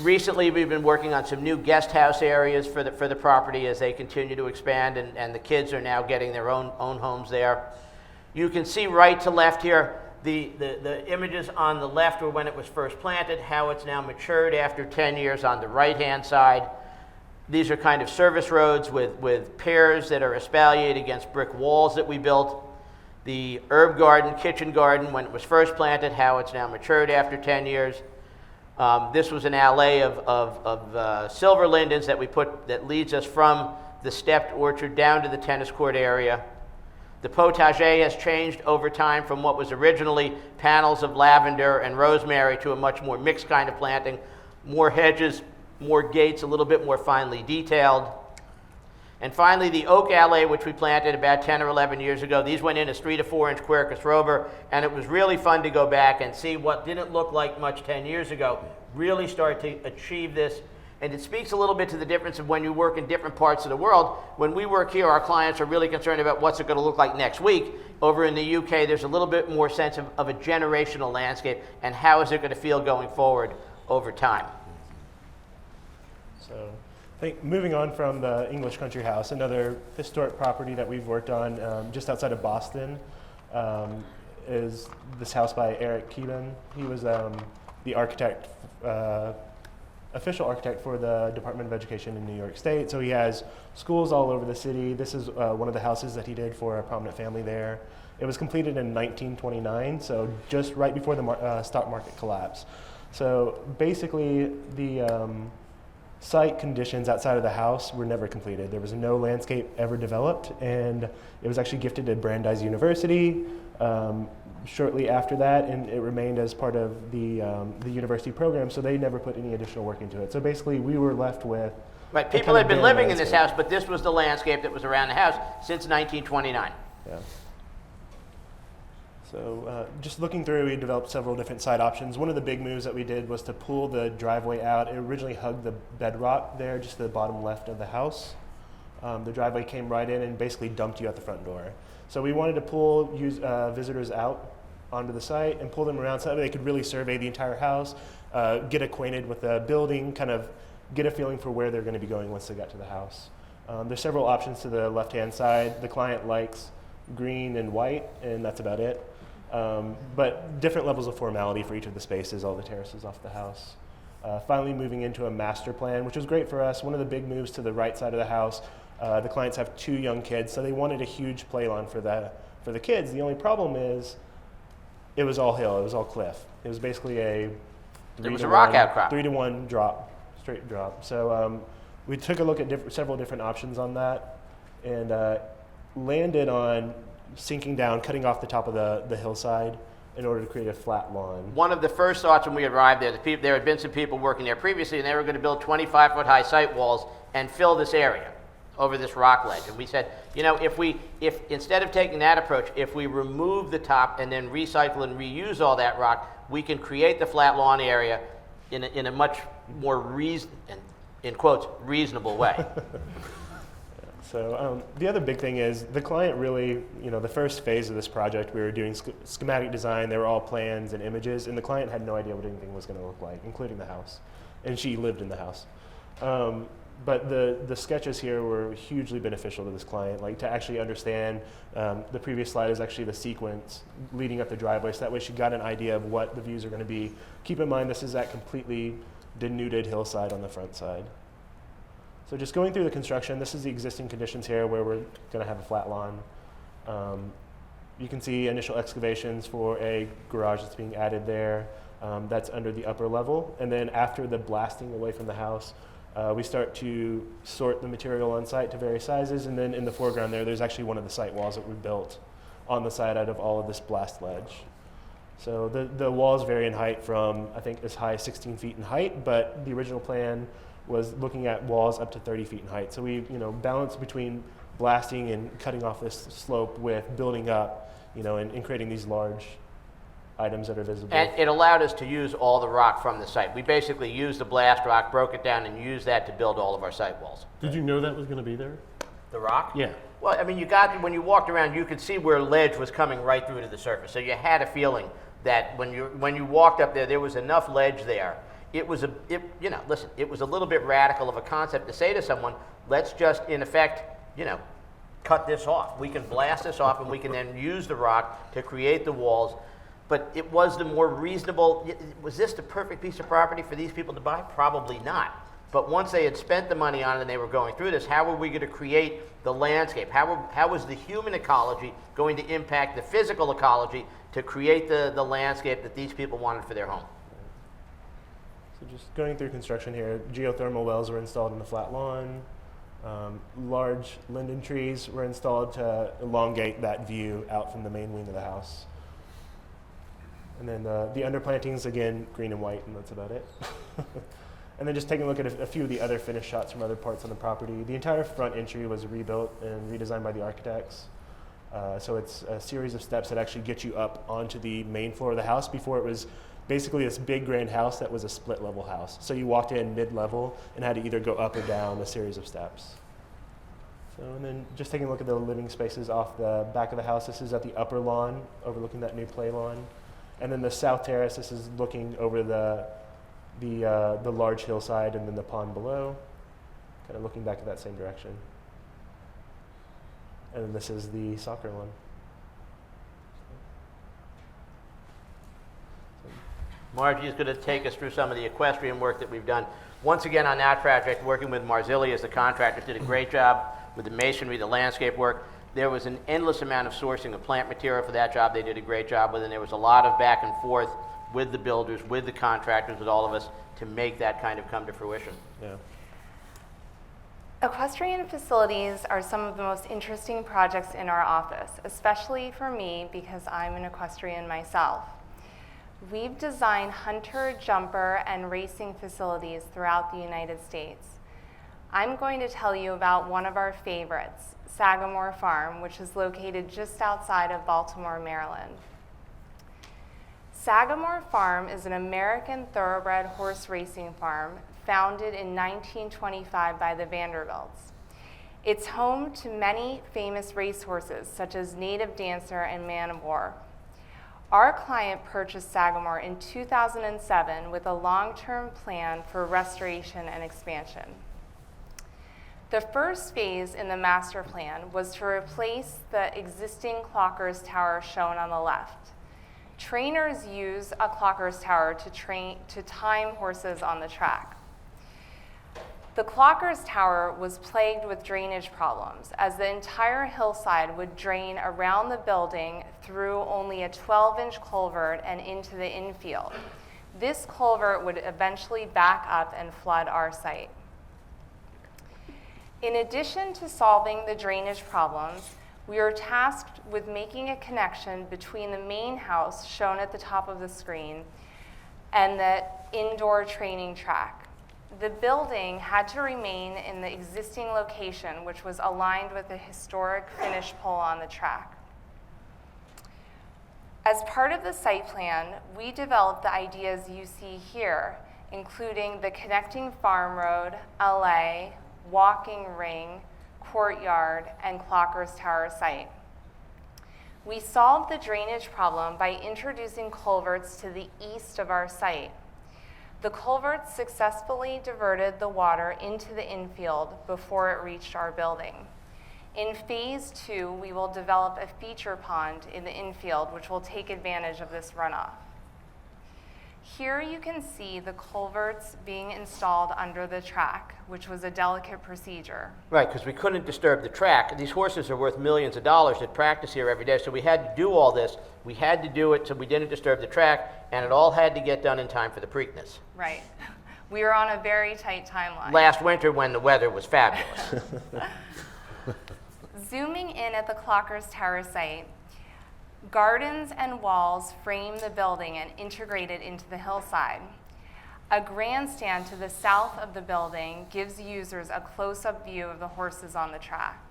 Recently, we've been working on some new guest house areas for the property as they continue to expand, and the kids are now getting their own homes there. You can see right to left here, the images on the left were when it was first planted, how it's now matured after 10 years on the right-hand side. These are kind of service roads with pears that are espaliered against brick walls that we built. The herb garden, kitchen garden, when it was first planted, how it's now matured after 10 years. This was an alley of silver lindens that leads us from the stepped orchard down to the tennis court area. The potager has changed over time from what was originally panels of lavender and rosemary to a much more mixed kind of planting. More hedges, more gates, a little bit more finely detailed. And finally, the oak alley, which we planted about 10 or 11 years ago. These went in as 3 to 4 inch Quercus robur, and it was really fun to go back and see what didn't look like much 10 years ago really start to achieve this. And it speaks a little bit to the difference of when you work in different parts of the world. When we work here, our clients are really concerned about what's it going to look like next week. Over in the UK, there's a little bit more sense of a generational landscape, and how is it going to feel going forward over time. So I think moving on from the English Country House, another historic property that we've worked on just outside of Boston is this house by Eric Keeban. He was the architect, official architect for the Department of Education in New York State. So he has schools all over the city. This is one of the houses that he did for a prominent family there. It was completed in 1929, so just right before the stock market collapse. So basically, the site conditions outside of the house were never completed. There was no landscape ever developed, and it was actually gifted to Brandeis University shortly after that, and it remained as part of the university program, so they never put any additional work into it. So basically, we were left with Right, a people kind had of been barren living in this landscape. house, but this was the landscape that was around the house since 1929. Yeah. So just looking through, we developed several different site options. One of the big moves that we did was to pull the driveway out. It originally hugged the bedrock there, just to the bottom left of the house. The driveway came right in and basically dumped you at the front door. So we wanted to pull visitors out onto the site and pull them around so that they could really survey the entire house, get acquainted with the building, kind of get a feeling for where they're going to be going once they got to the house. There's several options to the left-hand side. The client likes green and white, and that's about it. But different levels of formality for each of the spaces, all the terraces off the house. Finally moving into a master plan, which was great for us. One of the big moves to the right side of the house, the clients have 2 young kids, so they wanted a huge play lawn for the kids. The only problem is it was all hill, it was all cliff. It was basically a It was a rock outcrop. 3-to-1 drop, straight drop. So we took a look at several different options on that, and landed on sinking down, cutting off the top of the hillside in order to create a flat lawn. One of the first thoughts when we arrived there, there had been some people working there previously, and they were going to build 25-foot high site walls and fill this area over this rock ledge. And we said, you know, if instead of taking that approach, if we remove the top and then recycle and reuse all that rock, we can create the flat lawn area in a much more in quotes, reasonable way. So the other big thing is the client really, the first phase of this project, we were doing schematic design. They were all plans and images, and the client had no idea what anything was going to look like, including the house. And she lived in the house. But the sketches here were hugely beneficial to this client, like to actually understand. The previous slide is actually the sequence leading up the driveway, so that way she got an idea of what the views are going to be. Keep in mind, this is that completely denuded hillside on the front side. So just going through the construction, this is the existing conditions here where we're going to have a flat lawn. You can see initial excavations for a garage that's being added there. That's under the upper level. And then after the blasting away from the house, we start to sort the material on site to various sizes. And then in the foreground there's actually one of the site walls that we built on the side out of all of this blast ledge. So the walls vary in height from, I think, as high as 16 feet in height, but the original plan was looking at walls up to 30 feet in height. So we, balanced between blasting and cutting off this slope with building up, and creating these large items that are visible. And it allowed us to use all the rock from the site. We basically used the blast rock, broke it down, and used that to build all of our site walls. Did you know that was going to be there? The rock? Yeah. Well, I mean, when you walked around, you could see where ledge was coming right through to the surface. So you had a feeling that when you walked up there was enough ledge there. It was it was a little bit radical of a concept to say to someone, let's just, in effect, cut this off. We can blast this off, and we can then use the rock to create the walls. But it was the more reasonable. Was this the perfect piece of property for these people to buy? Probably not. But once they had spent the money on it and they were going through this, how were we going to create the landscape? How was the human ecology going to impact the physical ecology to create the landscape that these people wanted for their home? So just going through construction here, geothermal wells were installed in the flat lawn. Large linden trees were installed to elongate that view out from the main wing of the house. And then the underplantings, again, green and white, and that's about it. And then just taking a look at a few of the other finished shots from other parts on the property. The entire front entry was rebuilt and redesigned by the architects. So it's a series of steps that actually get you up onto the main floor of the house. Before, it was basically this big grand house that was a split level house. So you walked in mid-level and had to either go up or down a series of steps. So, and then just taking a look at the living spaces off the back of the house. This is at the upper lawn, overlooking that new play lawn. And then the south terrace, this is looking over the large hillside and then the pond below, kind of looking back at that same direction. And then this is the soccer lawn. Margie is going to take us through some of the equestrian work that we've done. Once again on that project, working with Marzilli as the contractor, did a great job with the masonry, the landscape work. There was an endless amount of sourcing of plant material for that job. They did a great job with it. And there was a lot of back and forth with the builders, with the contractors, with all of us to make that kind of come to fruition. Yeah. Equestrian facilities are some of the most interesting projects in our office, especially for me because I'm an equestrian myself. We've designed hunter, jumper, and racing facilities throughout the United States. I'm going to tell you about one of our favorites, Sagamore Farm, which is located just outside of Baltimore, Maryland. Sagamore Farm is an American thoroughbred horse racing farm founded in 1925 by the Vanderbilts. It's home to many famous racehorses such as Native Dancer and Man of War. Our client purchased Sagamore in 2007 with a long-term plan for restoration and expansion. The first phase in the master plan was to replace the existing Clockers Tower shown on the left. Trainers use a Clockers Tower to time horses on the track. The Clockers Tower was plagued with drainage problems as the entire hillside would drain around the building through only a 12-inch culvert and into the infield. This culvert would eventually back up and flood our site. In addition to solving the drainage problems, we were tasked with making a connection between the main house shown at the top of the screen and the indoor training track. The building had to remain in the existing location, which was aligned with the historic finish pole on the track. As part of the site plan, we developed the ideas you see here, including the connecting farm road, LA, walking ring, courtyard, and Clockers Tower site. We solved the drainage problem by introducing culverts to the east of our site. The culverts successfully diverted the water into the infield before it reached our building. In phase 2, we will develop a feature pond in the infield, which will take advantage of this runoff. Here you can see the culverts being installed under the track, which was a delicate procedure. Right, because we couldn't disturb the track. These horses are worth millions of dollars that practice here every day, so we had to do all this. We had to do it so we didn't disturb the track, and it all had to get done in time for the Preakness. Right. We were on a very tight timeline. Last winter when the weather was fabulous. Zooming in at the Clockers Tower site, gardens and walls frame the building and integrate it into the hillside. A grandstand to the south of the building gives users a close-up view of the horses on the track.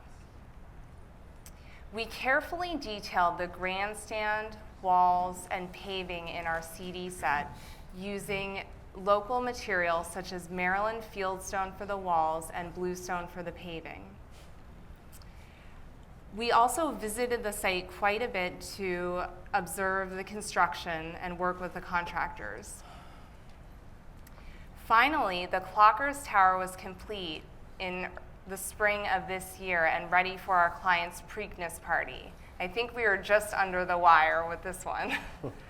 We carefully detailed the grandstand, walls, and paving in our CD set using local materials such as Maryland fieldstone for the walls and bluestone for the paving. We also visited the site quite a bit to observe the construction and work with the contractors. Finally, the Clockers Tower was complete in the spring of this year and ready for our client's Preakness party. I think we were just under the wire with this one.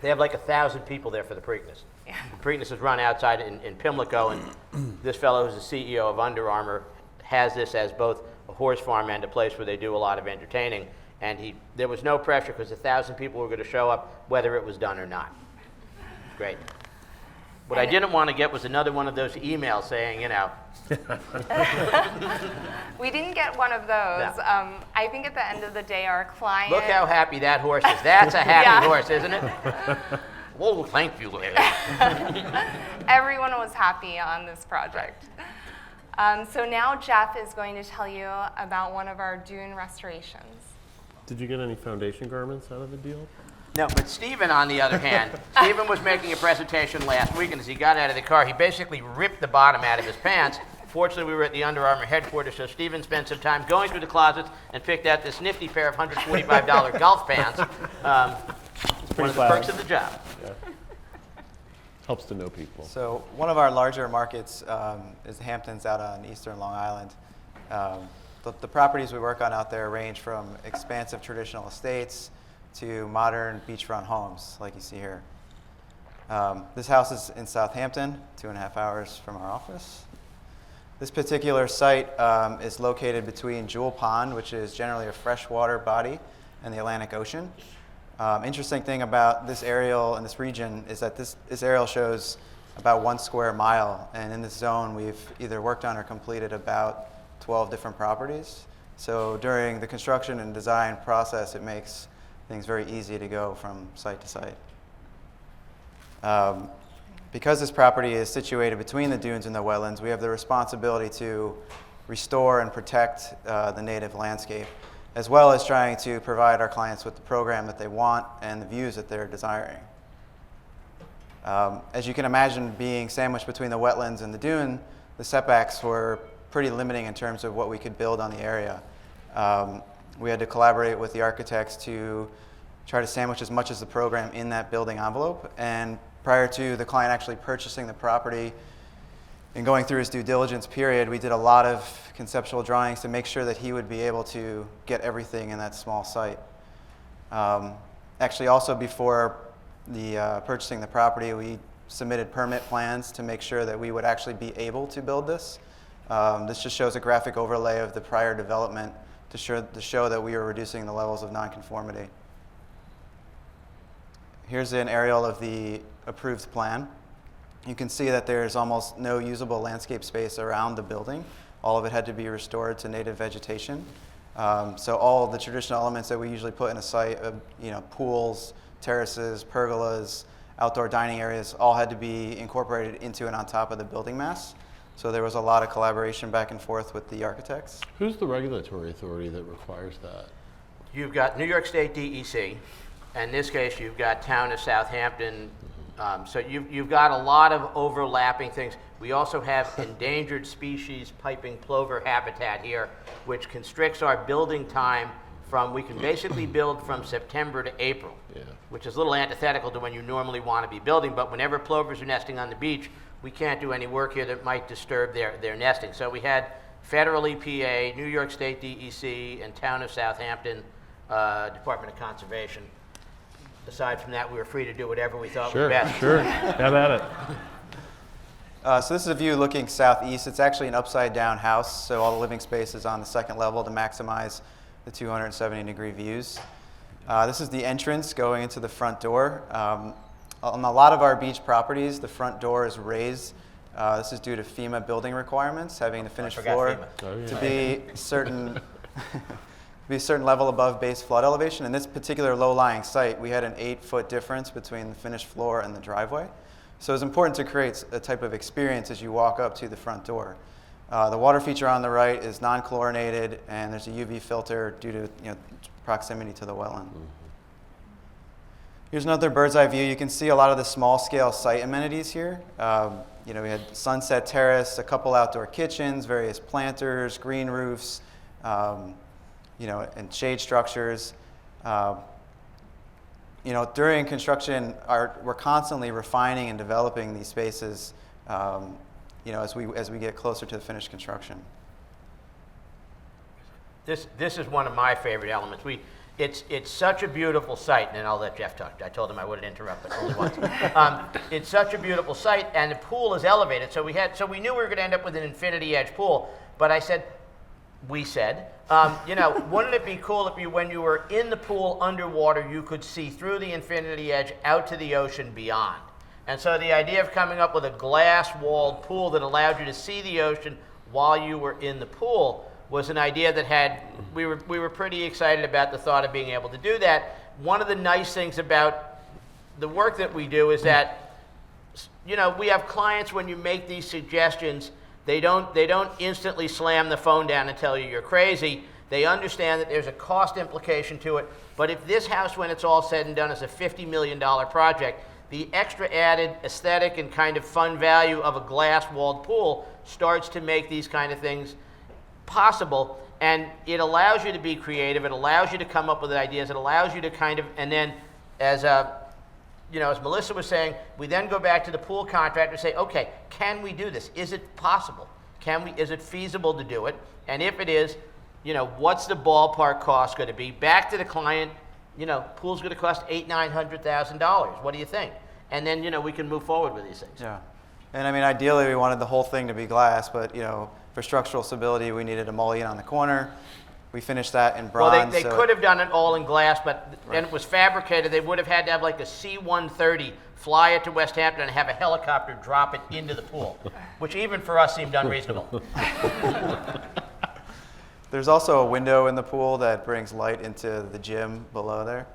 They have like 1,000 people there for the Preakness. Yeah. The Preakness is run outside in Pimlico, and this fellow who's the CEO of Under Armour has this as both a horse farm and a place where they do a lot of entertaining. And there was no pressure because 1,000 people were going to show up whether it was done or not. Great. What I didn't want to get was another one of those emails saying, you know. We didn't get one of those. No. I think at the end of the day, our client... Look how happy that horse is. That's a happy Yeah. horse, isn't it? Well, thank you. Everyone was happy on this project. So now Jeff is going to tell you about one of our Dune restorations. Did you get any foundation garments out of the deal? No, but Stephen, on the other hand, Stephen was making a presentation last week, and as he got out of the car, he basically ripped the bottom out of his pants. Fortunately, we were at the Under Armour headquarters, so Stephen spent some time going through the closets and picked out this nifty pair of $145 golf pants. One of the perks of the job. Yeah. Helps to know people. So one of our larger markets is Hamptons out on eastern Long Island. The properties we work on out there range from expansive traditional estates to modern beachfront homes, like you see here. This house is in Southampton, 2.5 hours from our office. This particular site is located between Jewel Pond, which is generally a freshwater body, and the Atlantic Ocean. Interesting thing about this aerial and this region is that this aerial shows about 1 square mile, and in this zone we've either worked on or completed about 12 different properties. So during the construction and design process, it makes things very easy to go from site to site. Because this property is situated between the dunes and the wetlands, we have the responsibility to restore and protect the native landscape, as well as trying to provide our clients with the program that they want and the views that they're desiring. As you can imagine, being sandwiched between the wetlands and the dune, the setbacks were pretty limiting in terms of what we could build on the area. We had to collaborate with the architects to try to sandwich as much as the program in that building envelope. And prior to the client actually purchasing the property and going through his due diligence period, we did a lot of conceptual drawings to make sure that he would be able to get everything in that small site. Actually, also before purchasing the property, we submitted permit plans to make sure that we would actually be able to build this. This just shows a graphic overlay of the prior development to show that we were reducing the levels of nonconformity. Here's an aerial of the approved plan. You can see that there's almost no usable landscape space around the building. All of it had to be restored to native vegetation. So all of the traditional elements that we usually put in a site, pools, terraces, pergolas, outdoor dining areas, all had to be incorporated into and on top of the building mass. So there was a lot of collaboration back and forth with the architects. Who's the regulatory authority that requires that? You've got New York State DEC. In this case, you've got Town of Southampton. So you've got a lot of overlapping things. We also have endangered species piping plover habitat here, which constricts our building time we can basically build from September to April, which is a little antithetical to when you normally want to be building. But whenever plovers are nesting on the beach, we can't do any work here that might disturb their nesting. So we had federal EPA, New York State DEC, and Town of Southampton Department of Conservation. Aside from that, we were free to do whatever we thought was best. Sure, have at it. So this is a view looking southeast. It's actually an upside-down house, so all the living space is on the second level to maximize the 270-degree views. This is the entrance going into the front door. On a lot of our beach properties, the front door is raised. This is due to FEMA building requirements, having the finished floor to be certain level above base flood elevation. In this particular low-lying site, we had an 8-foot difference between the finished floor and the driveway. So it's important to create a type of experience as you walk up to the front door. The water feature on the right is non-chlorinated, and there's a UV filter due to proximity to the wetland. Here's another bird's eye view. You can see a lot of the small-scale site amenities here. We had sunset terrace, a couple outdoor kitchens, various planters, green roofs, and shade structures. During construction, we're constantly refining and developing these spaces, as we get closer to the finished construction. This is one of my favorite elements. It's such a beautiful site, and I'll let Jeff talk. I told him I wouldn't interrupt, but only once. It's such a beautiful site, and the pool is elevated. So we knew we were going to end up with an infinity edge pool, but we said, wouldn't it be cool if when you were in the pool underwater, you could see through the infinity edge out to the ocean beyond? And so the idea of coming up with a glass-walled pool that allowed you to see the ocean while you were in the pool was an idea that we were pretty excited about the thought of being able to do that. One of the nice things about the work that we do is that, we have clients, when you make these suggestions, they don't instantly slam the phone down and tell you you're crazy. They understand that there's a cost implication to it. But if this house, when it's all said and done, is a $50 million project, the extra added aesthetic and kind of fun value of a glass-walled pool starts to make these kind of things possible. And it allows you to be creative. It allows you to come up with ideas. It allows you to and then as Melissa was saying, we then go back to the pool contractor and say, okay, can we do this? Is it possible? Is it feasible to do it? And if it is, what's the ballpark cost going to be? Back to the client, pool's going to cost $800,000-$900,000. What do you think? And then, we can move forward with these things. Yeah. And ideally we wanted the whole thing to be glass, but, For structural stability, we needed a mullion on the corner. We finished that in Well, bronze. they so could have done it all in glass, but then it was fabricated. They would have had to have like a C-130 fly it to West Hampton and have a helicopter drop it into the pool, which even for us seemed unreasonable. There's also a window in the pool that brings light into the gym below there.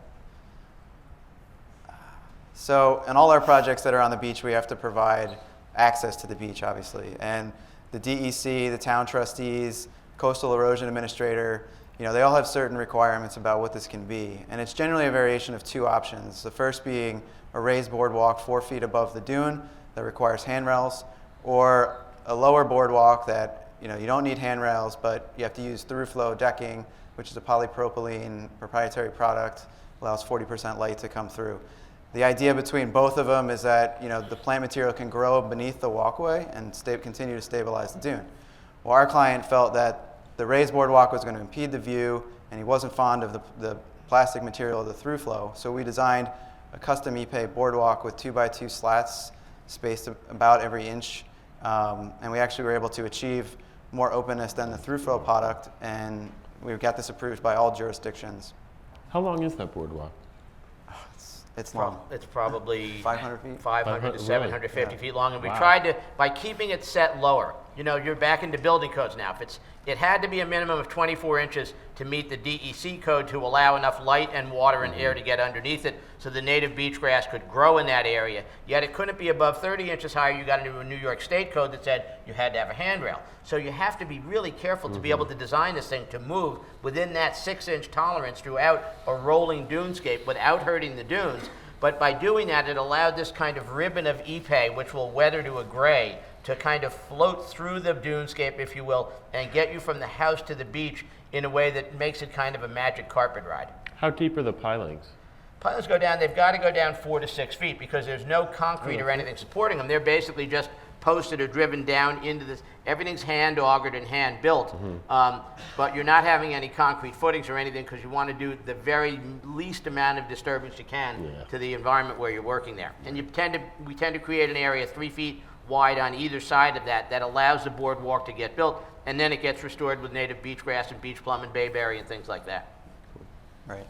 So in all our projects that are on the beach, we have to provide access to the beach, obviously. And the DEC, the town trustees, coastal erosion administrator, they all have certain requirements about what this can be. And it's generally a variation of two options. The first being a raised boardwalk 4 feet above the dune that requires handrails, or a lower boardwalk that you don't need handrails, but you have to use through-flow decking, which is a polypropylene proprietary product, allows 40% light to come through. The idea between both of them is that the plant material can grow beneath the walkway and continue to stabilize the dune. Well, our client felt that the raised boardwalk was going to impede the view, and he wasn't fond of the plastic material of the through-flow, so we designed a custom Ipe boardwalk with 2x2 slats spaced about every inch, and we actually were able to achieve more openness than the through-flow product, and we got this approved by all jurisdictions. How long is that boardwalk? It's long. It's probably 500 feet? 500 to 750 Yeah. feet long, and we Wow. tried to, by keeping it set lower, you're back into building codes now. It had to be a minimum of 24 inches to meet the DEC code to allow enough light and water and air to get underneath it so the native beach grass could grow in that area. Yet it couldn't be above 30 inches higher. You got into a New York State code that said you had to have a handrail. So you have to be really careful to be able to design this thing to move within that 6-inch tolerance throughout a rolling dunescape without hurting the dunes. But by doing that, it allowed this kind of ribbon of Ipe, which will weather to a gray, to kind of float through the dunescape, if you will, and get you from the house to the beach in a way that makes it kind of a magic carpet ride. How deep are the pilings? Pilings go down, they've got to go down 4 to 6 feet because there's no concrete or anything supporting them. They're basically just posted or driven down into this. Everything's hand augured and hand built, but you're not having any concrete footings or anything because you want to do the very least amount of disturbance you can to the environment where you're working there. And we tend to create an area 3 feet wide on either side of that allows the boardwalk to get built, and then it gets restored with native beach grass and beach plum and bayberry and things like that. Right.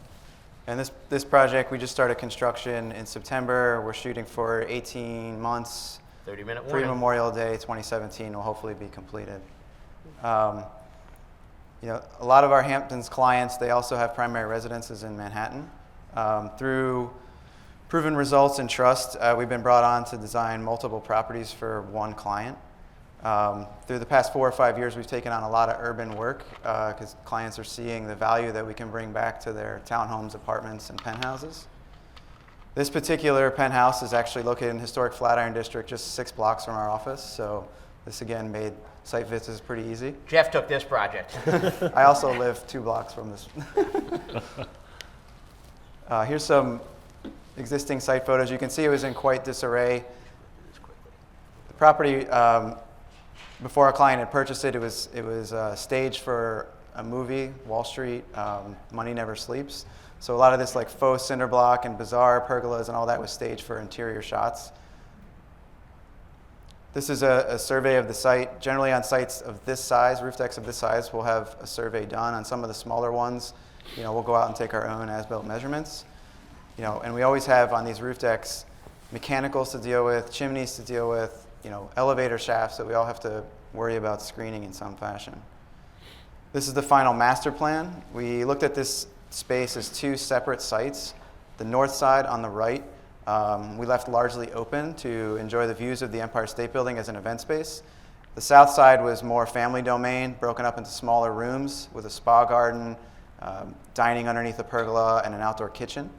And this project, we just started construction in September. We're shooting for 18 months. 30-minute warning. Pre-Memorial Day 2017 will hopefully be completed. A lot of our Hamptons clients, they also have primary residences in Manhattan. Through proven results and trust, we've been brought on to design multiple properties for one client. Through the past 4 or 5 years, we've taken on a lot of urban work because clients are seeing the value that we can bring back to their townhomes, apartments, and penthouses. This particular penthouse is actually located in the historic Flatiron District, just 6 blocks from our office. So this, again, made site visits pretty easy. Jeff took this project. I also live 2 blocks from this. Here's some existing site photos. You can see it was in quite disarray. The property, before our client had purchased it, it was staged for a movie, Wall Street, Money Never Sleeps. So a lot of this like faux cinder block and bizarre pergolas and all that was staged for interior shots. This is a survey of the site. Generally on sites of this size, roof decks of this size, we'll have a survey done. On some of the smaller ones, we'll go out and take our own as-built measurements. And we always have on these roof decks mechanicals to deal with, chimneys to deal with, elevator shafts that we all have to worry about screening in some fashion. This is the final master plan. We looked at this space as 2 separate sites. The north side on the right, we left largely open to enjoy the views of the Empire State Building as an event space. The south side was more family domain, broken up into smaller rooms with a spa garden, dining underneath a pergola, and an outdoor kitchen.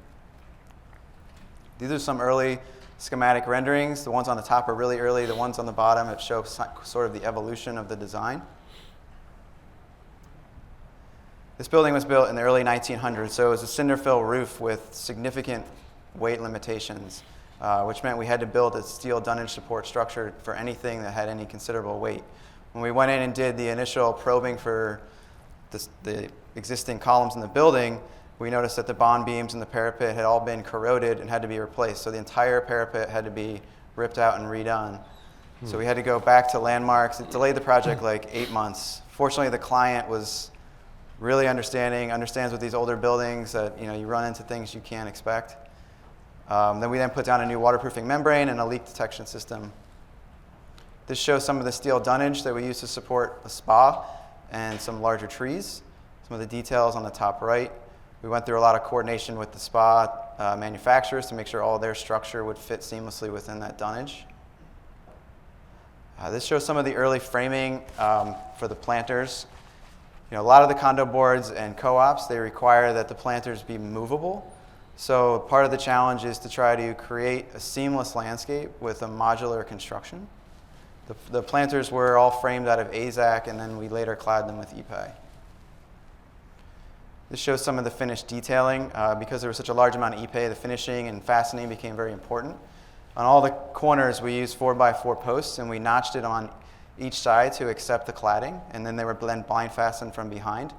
These are some early schematic renderings. The ones on the top are really early. The ones on the bottom have shown sort of the evolution of the design. This building was built in the early 1900s, so it was a cinder fill roof with significant weight limitations, which meant we had to build a steel dunnage support structure for anything that had any considerable weight. When we went in and did the initial probing for the existing columns in the building, we noticed that the bond beams and the parapet had all been corroded and had to be replaced. So the entire parapet had to be ripped out and redone. So we had to go back to landmarks. It delayed the project like 8 months. Fortunately, the client was really understanding, understands with these older buildings that you run into things you can't expect. Then we put down a new waterproofing membrane and a leak detection system. This shows some of the steel dunnage that we use to support a spa and some larger trees. Some of the details on the top right. We went through a lot of coordination with the spa manufacturers to make sure all their structure would fit seamlessly within that dunnage. This shows some of the early framing for the planters. A lot of the condo boards and co-ops, they require that the planters be movable. So part of the challenge is to try to create a seamless landscape with a modular construction. The planters were all framed out of AZAC, and then we later clad them with EPay. This shows some of the finished detailing. Because there was such a large amount of EPay, the finishing and fastening became very important. On all the corners, we used 4x4 posts, and we notched it on each side to accept the cladding, and then they were then blind fastened from behind.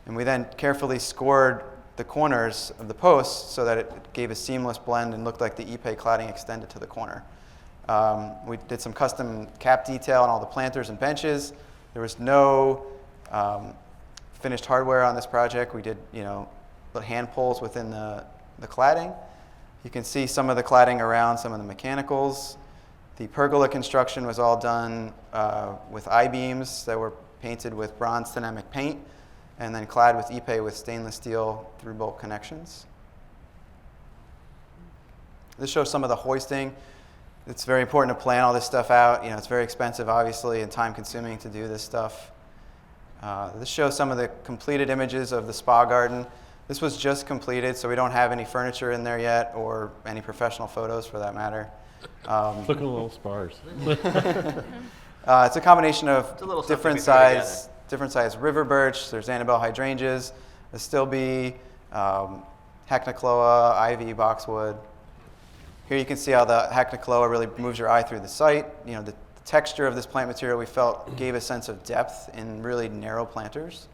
And we then carefully scored the corners of the posts so that it gave a seamless blend and looked like the EPay cladding extended to the corner. We did some custom cap detail on all the planters and benches. There was no finished hardware on this project. We did, hand pulls within the cladding. You can see some of the cladding around some of the mechanicals. The pergola construction was all done with I-beams that were painted with bronze dynamic paint and then clad with EPay with stainless steel through-bolt connections. This shows some of the hoisting. It's very important to plan all this stuff out. It's very expensive, obviously, and time-consuming to do this stuff. This shows some of the completed images of the spa garden. This was just completed, so we don't have any furniture in there yet, or any professional photos for that matter. Looking a little sparse. It's a combination of a little different something size river birch. There's Annabelle hydrangeas, a stilby, Hecnacloa, ivy, boxwood. Here you can see how the Hecnacloa really moves your eye through the site. The texture of this plant material we felt gave a sense of depth in really narrow planters.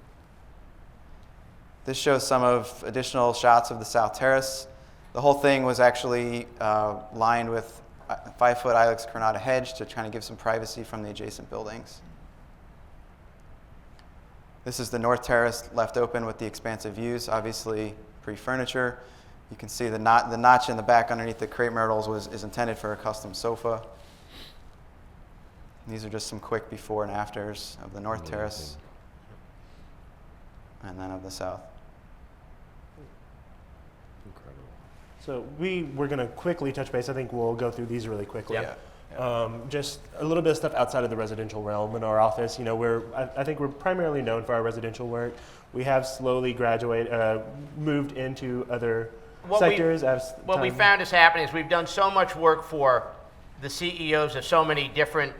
This shows some of additional shots of the South Terrace. The whole thing was actually lined with a 5-foot Ilex crenata hedge to try to give some privacy from the adjacent buildings. This is the North Terrace left open with the expansive views, obviously pre-furniture. You can see the notch in the back underneath the crepe myrtles is intended for a custom sofa. These are just some quick before and afters of the North Terrace and then of the South. So we're going to quickly touch base. I think we'll go through these really quickly. Yep. Just a little bit of stuff outside of the residential realm in our office. I think we're primarily known for our residential work. We have slowly moved into other sectors. What we found is happening is we've done so much work for the CEOs of so many different,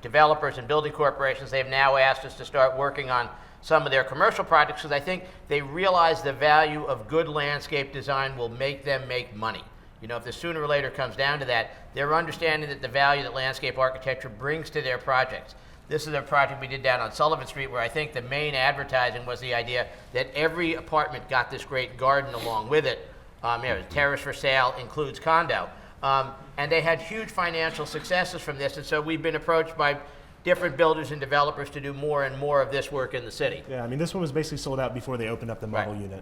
developers and building corporations. They've now asked us to start working on some of their commercial projects because I think they realize the value of good landscape design will make them make money. If this sooner or later comes down to that, they're understanding that the value that landscape architecture brings to their projects. This is a project we did down on Sullivan Street where I think the main advertising was the idea that every apartment got this great garden along with it. Terrace for sale includes condo. And they had huge financial successes from this, and so we've been approached by different builders and developers to do more and more of this work in the city. Yeah, this one was basically sold out before they opened up the model unit.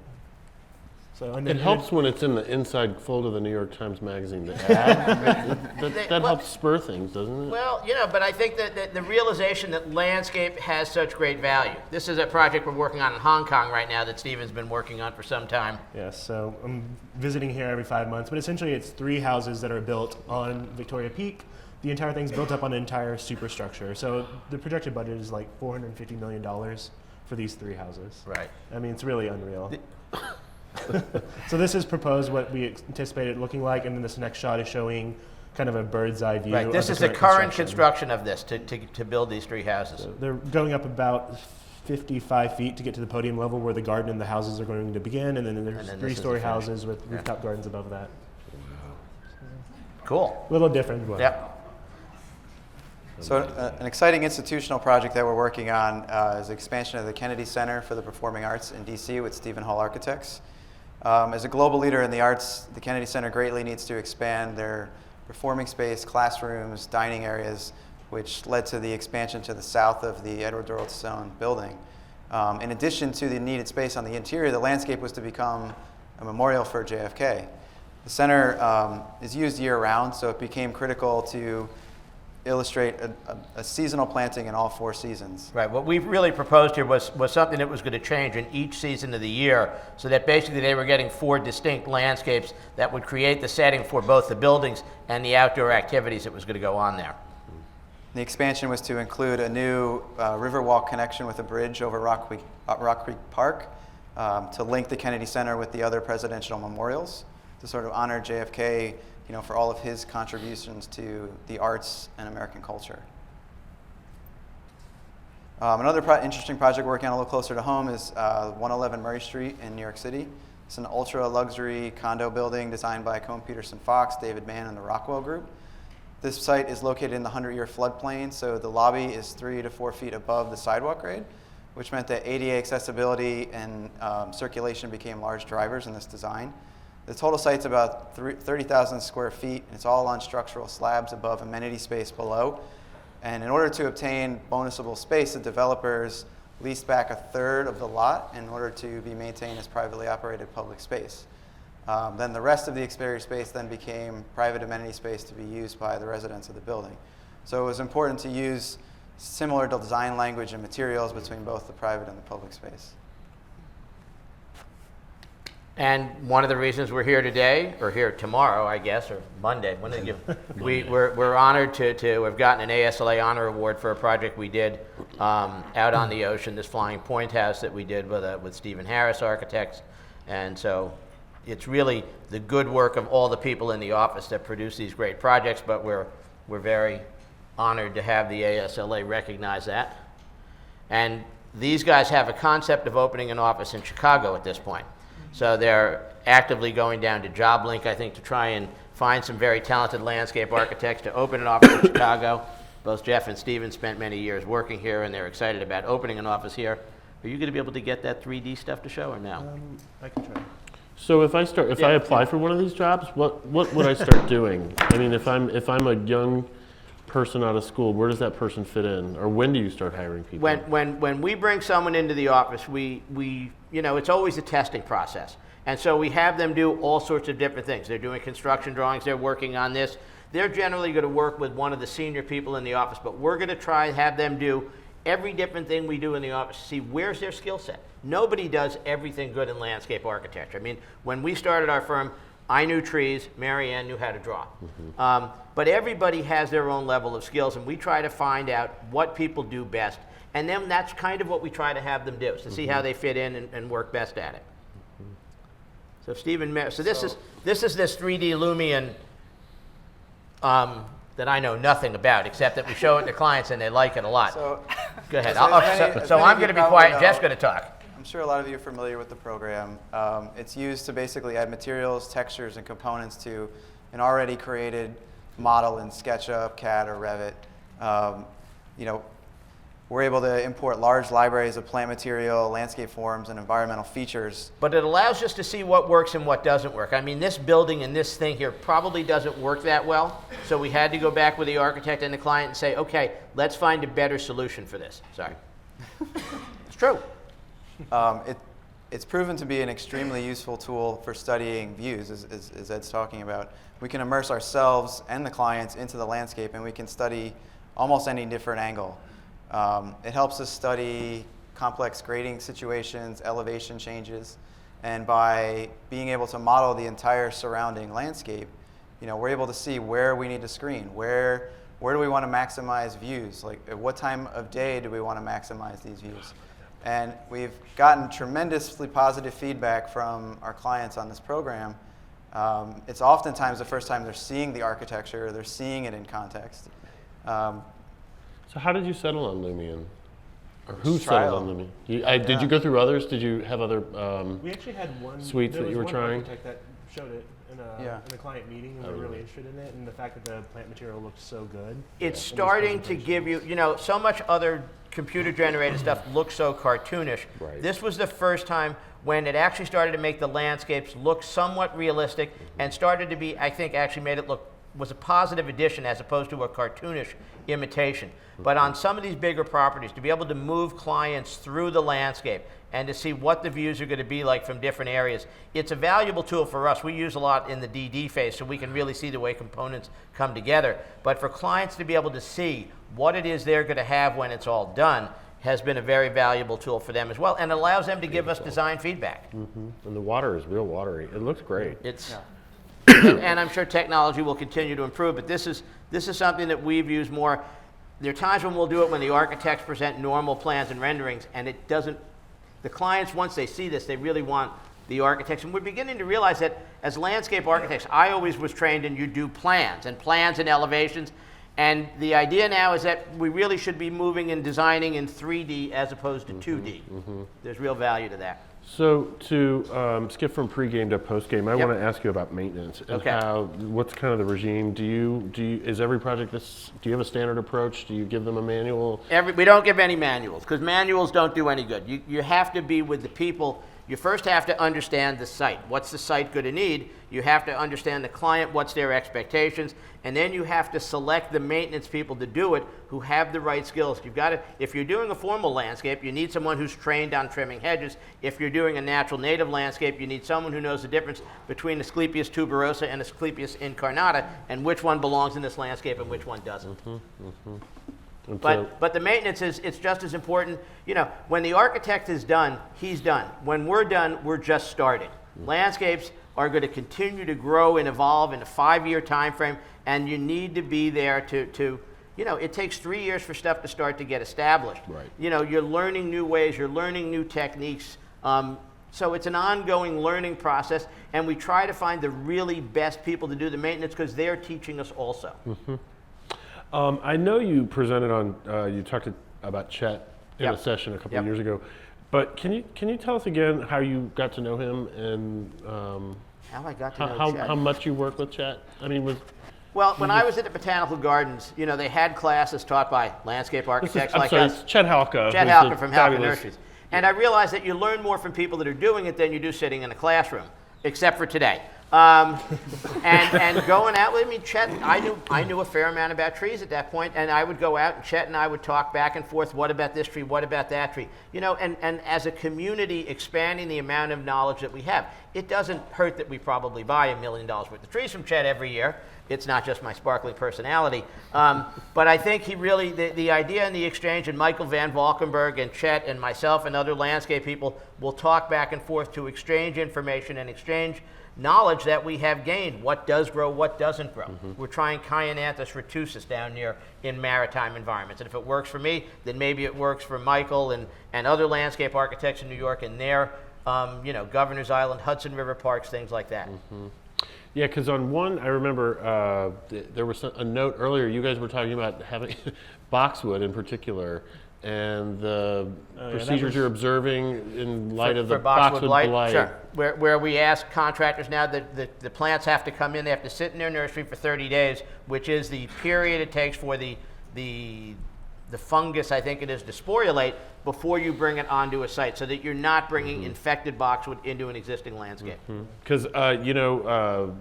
So It helps when it's in the inside fold of the New York Times Magazine, the ad. that helps spur things, doesn't it? Well, but I think that the realization that landscape has such great value. This is a project we're working on in Hong Kong right now that Stephen's been working on for some time. Yes, so I'm visiting here every 5 months, but essentially it's 3 houses that are built on Victoria Peak. The entire thing's built up on an entire superstructure. So the projected budget is like $450 million for these 3 houses. Right. It's really unreal. So this is proposed what we anticipated looking like, and then this next shot is showing kind of a bird's eye view. Right. This is the current construction of this to build these 3 houses. So they're going up about 55 feet to get to the podium level where the garden and the houses are going to begin, and then there's 3-story houses with rooftop gardens above that. Cool. A little different, but Yep. So an exciting institutional project that we're working on is the expansion of the Kennedy Center for the Performing Arts in DC with Edmund Hollander Architects. As a global leader in the arts, the Kennedy Center greatly needs to expand their performing space, classrooms, dining areas, which led to the expansion to the south of the Edward Doylestown building. In addition to the needed space on the interior, the landscape was to become a memorial for JFK. The center is used year-round, so it became critical to illustrate a seasonal planting in all 4 seasons. Right. What we've really proposed here was something that was going to change in each season of the year, so that basically they were getting 4 distinct landscapes that would create the setting for both the buildings and the outdoor activities that was going to go on there. The expansion was to include a new Riverwalk connection with a bridge over Rock Creek Park to link the Kennedy Center with the other presidential memorials, to sort of honor JFK, for all of his contributions to the arts and American culture. Another interesting project we're working on a little closer to home is 111 Murray Street in New York City. It's an ultra-luxury condo building designed by Cohn Peterson Fox, David Mann, and the Rockwell Group. This site is located in the 100-year floodplain, so the lobby is 3 to 4 feet above the sidewalk grade, which meant that ADA accessibility and circulation became large drivers in this design. The total site's about 30,000 square feet, and it's all on structural slabs above amenity space below. And in order to obtain bonusable space, the developers leased back a third of the lot in order to be maintained as privately operated public space. Then the rest of the exterior space then became private amenity space to be used by the residents of the building. So it was important to use similar design language and materials between both the private and the public space. And one of the reasons we're here today, or here tomorrow, I guess, or Monday, when they give, we're honored to have gotten an ASLA Honor Award for a project we did out on the ocean, this flying point house that we did with Stephen Harris Architects. And so it's really the good work of all the people in the office that produce these great projects, but we're very honored to have the ASLA recognize that. And these guys have a concept of opening an office in Chicago at this point. So they're actively going down to JobLink, I think, to try and find some very talented landscape architects to open an office in Chicago. Both Jeff and Steven spent many years working here, and they're excited about opening an office here. Are you going to be able to get that 3D stuff to show, or no? I can try. So if I apply for one of these jobs, what would I start doing? I mean, if I'm a young person out of school, where does that person fit in, or when do you start hiring people? When we bring someone into the office, we it's always a testing process, and so we have them do all sorts of different things. They're doing construction drawings. They're working on this. They're generally going to work with one of the senior people in the office, but we're going to try and have them do every different thing we do in the office to see where's their skill set. Nobody does everything good in landscape architecture. I mean, when we started our firm, I knew trees, Mary Ann knew how to draw. Mm-hmm. But everybody has their own level of skills, and we try to find out what people do best. And then that's kind of what we try to have them do, is to see how they fit in and work best at it. Mm-hmm. So Stephen, this is this 3D Lumion that I know nothing about, except that we show it to clients and they like it a lot. So, go ahead. so I'm going to be quiet. Jeff's going to talk. I'm sure a lot of you are familiar with the program. It's used to basically add materials, textures, and components to an already created model in SketchUp, CAD, or Revit. We're able to import large libraries of plant material, landscape forms, and environmental features. But it allows us to see what works and what doesn't work. I mean, this building and this thing here probably doesn't work that well, so we had to go back with the architect and the client and say, okay, let's find a better solution for this. Sorry. It's true. It's proven to be an extremely useful tool for studying views, as Ed's talking about. We can immerse ourselves and the clients into the landscape, and we can study almost any different angle. It helps us study complex grading situations, elevation changes, and by being able to model the entire surrounding landscape, we're able to see where we need to screen, where do we want to maximize views, like at what time of day do we want to maximize these views. And we've gotten tremendously positive feedback from our clients on this program. It's oftentimes the first time they're seeing the architecture, they're seeing it in context. So how did you settle on Lumion? Or who settled on Lumion? Did you go through others? Did you have other we actually had one suites that you were trying? Architect that showed it in a client meeting, and we were really interested in it, and the fact that the plant material looked so good. It's starting to give you, so much other computer-generated stuff looks so cartoonish. Right. This was the first time when it actually started to make the landscapes look somewhat realistic and started to be, I think, actually made it look was a positive addition as opposed to a cartoonish imitation. But on some of these bigger properties, to be able to move clients through the landscape and to see what the views are going to be like from different areas, it's a valuable tool for us. We use a lot in the DD phase, so we can really see the way components come together. But for clients to be able to see what it is they're going to have when it's all done has been a very valuable tool for them as well, and it allows them to give us design feedback. And the water is real watery. It looks great. It's, and I'm sure technology will continue to improve, but this is something that we've used more. There are times when we'll do it when the architects present normal plans and renderings, and it doesn't, the clients, once they see this, they really want the architects. And we're beginning to realize that as landscape architects, I always was trained in you do plans and elevations. And the idea now is that we really should be moving and designing in 3D as opposed to 2D. There's real value to that. So to skip from pregame to postgame, I Yep. want to ask you about maintenance and Okay. what's kind of the regime? Is every project this? Do you have a standard approach? Do you give them a manual? We don't give any manuals, because manuals don't do any good. You have to be with the people. You first have to understand the site. What's the site going to need? You have to understand the client, what's their expectations, and then you have to select the maintenance people to do it who have the right skills. You've got to, if you're doing a formal landscape, you need someone who's trained on trimming hedges. If you're doing a natural native landscape, you need someone who knows the difference between Asclepias tuberosa and Asclepias incarnata, and which one belongs in this landscape and which one doesn't. But the maintenance it's just as important. You know, when the architect is done, he's done. When we're done, we're just starting. Landscapes are going to continue to grow and evolve in a 5-year time frame, and you need to be there to you know, it takes 3 years for stuff to start to get established. Right. You know, you're learning new ways, you're learning new techniques. So it's an ongoing learning process, and we try to find the really best people to do the maintenance because they're teaching us also. I know you presented on. You talked about Chet in Yep. a session a couple Yep. of years ago, but can you tell us again how you got to know him and How I got to know Chet. how much you work with Chet? I mean, Well, when I was at the Botanical Gardens, you know, they had classes taught by landscape architects like us. it's Chet Halka. Chet who's Halka a from Halka fabulous- Nurseries. And I realized that you learn more from people that are doing it than you do sitting in a classroom, except for today. And going out with me, Chet, I knew a fair amount about trees at that point, and I would go out, and Chet and I would talk back and forth, what about this tree, what about that tree? You know, and as a community, expanding the amount of knowledge that we have. It doesn't hurt that we probably buy $1 million worth of trees from Chet every year. It's not just my sparkling personality. But I think he really, the idea in the exchange, and Michael Van Valkenburg and Chet and myself and other landscape people will talk back and forth to exchange information and exchange knowledge that we have gained. What does grow, what doesn't grow. We're trying Cyananthus retusus down here in maritime environments. And if it works for me, then maybe it works for Michael and other landscape architects in New York and their, you know, Governor's Island, Hudson River parks, things like that. Yeah, because on one, I remember there was a note earlier. You guys were talking about having boxwood in particular, and the procedures you're observing in light of the boxwood blight. Sure. Where we ask contractors now that the plants have to come in, they have to sit in their nursery for 30 days, which is the period it takes for the fungus, I think it is, to sporulate before you bring it onto a site, so that you're not bringing infected boxwood into an existing landscape. Because you know,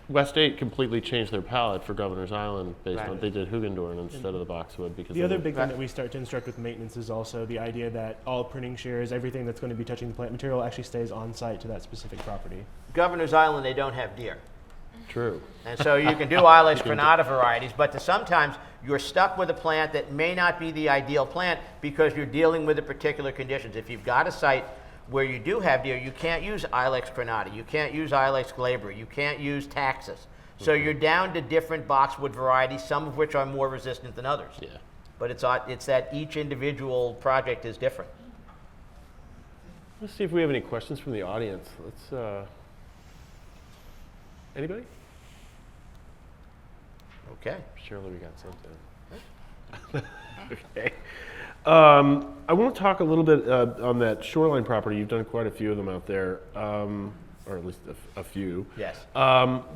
West 8 completely changed their palette for Governor's Island based Right. on they did Hugendorn instead of the boxwood because The other of big thing that we start to instruct with maintenance is also the idea that all pruning shears, everything that's going to be touching the plant material actually stays on site to that specific property. Governor's Island, they don't have deer. True. And so you can do Ilex crenata varieties, but sometimes you're stuck with a plant that may not be the ideal plant because you're dealing with the particular conditions. If you've got a site where you do have deer, you can't use Ilex crenata, you can't use Ilex glabra, you can't use Taxus. So you're down to different boxwood varieties, some of which are more resistant than others. Yeah. But it's that each individual project is different. Let's see if we have any questions from the audience. Let's. Anybody? Okay. Surely we got something. Okay. I want to talk a little bit on that shoreline property. You've done quite a few of them out there, or at least a few. Yes.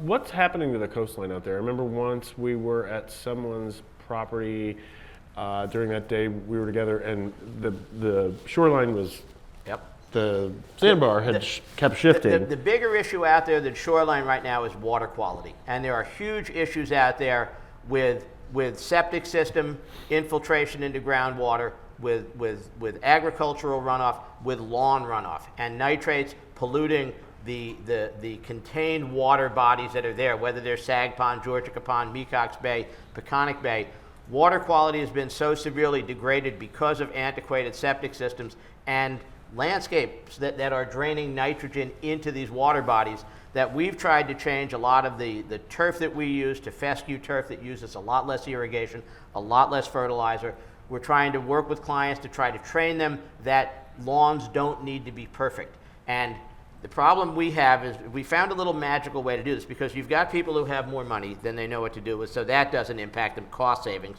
What's happening to the coastline out there? I remember once we were at someone's property during that day we were together, and the shoreline was Yep. the sandbar had kept shifting. The bigger issue out there than shoreline right now is water quality. And there are huge issues out there with septic system infiltration into groundwater, with agricultural runoff, with lawn runoff, and nitrates polluting the contained water bodies that are there, whether they're Sag Pond, Georgica Pond, Mecox Bay, Peconic Bay. Water quality has been so severely degraded because of antiquated septic systems and landscapes that are draining nitrogen into these water bodies, that we've tried to change a lot of the turf that we use to fescue turf that uses a lot less irrigation, a lot less fertilizer. We're trying to work with clients to try to train them that lawns don't need to be perfect. And the problem we have is we found a little magical way to do this, because you've got people who have more money than they know what to do with, so that doesn't impact them cost savings.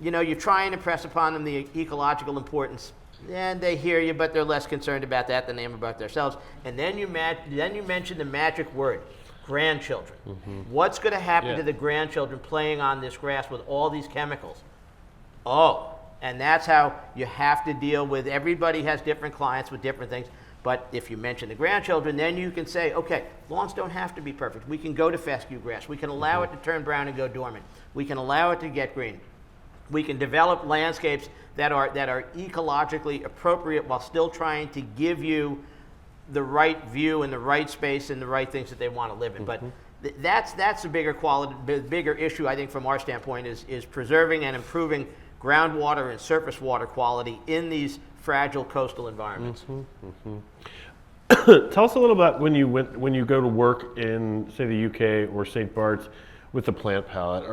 You know, you try and impress upon them the ecological importance, and they hear you, but they're less concerned about that than they am about themselves. And then you mention the magic word, grandchildren. What's going to happen to the grandchildren playing on this grass with all these chemicals? Oh, and that's how you have to deal with. Everybody has different clients with different things. But if you mention the grandchildren, then you can say, okay, lawns don't have to be perfect. We can go to fescue grass. We can allow it to turn brown and go dormant. We can allow it to get green. We can develop landscapes that are ecologically appropriate while still trying to give you the right view and the right space and the right things that they want to live in. But that's a bigger issue, I think, from our standpoint, is preserving and improving groundwater and surface water quality in these fragile coastal environments. Tell us a little about when you go to work in, say, the UK or St. Bart's with the plant palette.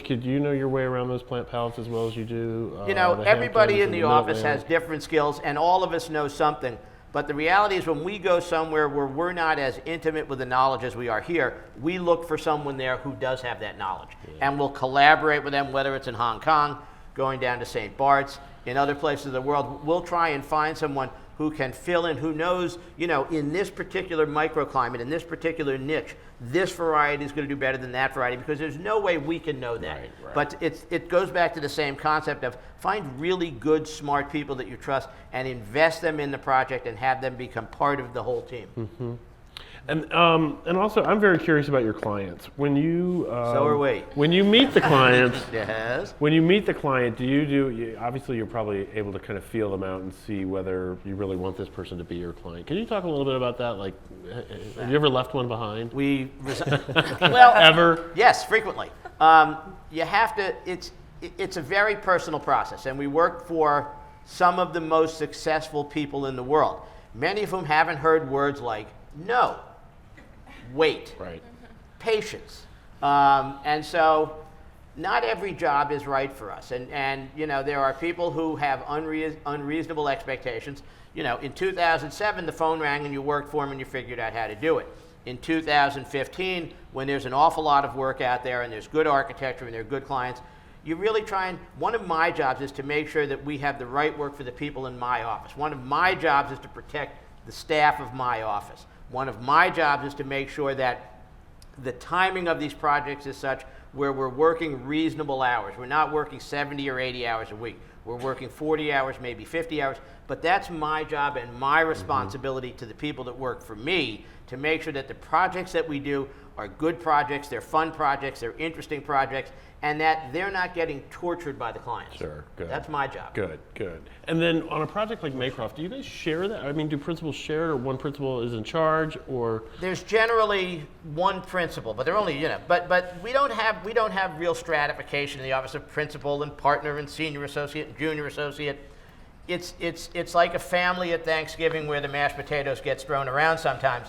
Could you know your way around those plant palettes as well as you do? You know, everybody in the office has different skills, and all of us know something. But the reality is, when we go somewhere where we're not as intimate with the knowledge as we are here, we look for someone there who does have that knowledge. And we'll collaborate with them, whether it's in Hong Kong, going down to St. Bart's, in other places of the world. We'll try and find someone who can fill in, who knows, you know, in this particular microclimate, in this particular niche, this variety is going to do better than that variety, because there's no way we can know that. Right. But it goes back to the same concept of find really good, smart people that you trust and invest them in the project and have them become part of the whole team. And also, I'm very curious about your clients. When you So are we. When you meet the clients, Yes. when you meet the client, obviously you're probably able to kind of feel them out and see whether you really want this person to be your client. Can you talk a little bit about that? Like, have you ever left one behind? Well, Ever? Yes, frequently. You have to. It's a very personal process, and we work for some of the most successful people in the world. Many of whom haven't heard words like no, wait, Right. patience, and so not every job is right for us. And you know, there are people who have unreasonable expectations. You know, in 2007, the phone rang and you worked for them and you figured out how to do it. In 2015, when there's an awful lot of work out there and there's good architecture and there are good clients, you really try and, one of my jobs is to make sure that we have the right work for the people in my office. One of my jobs is to protect the staff of my office. One of my jobs is to make sure that the timing of these projects is such where we're working reasonable hours. We're not working 70 or 80 hours a week. We're working 40 hours, maybe 50 hours. But that's my job and my responsibility to the people that work for me, to make sure that the projects that we do are good projects, they're fun projects, they're interesting projects, and that they're not getting tortured by the clients. Sure, good. That's my job. Good. And then on a project like Maycroft, do you guys share that? I mean, do principals share it, or one principal is in charge, or? There's generally one principal, but they're only, you know, but we don't have real stratification in the office of principal and partner and senior associate and junior associate. It's like a family at Thanksgiving where the mashed potatoes gets thrown around sometimes.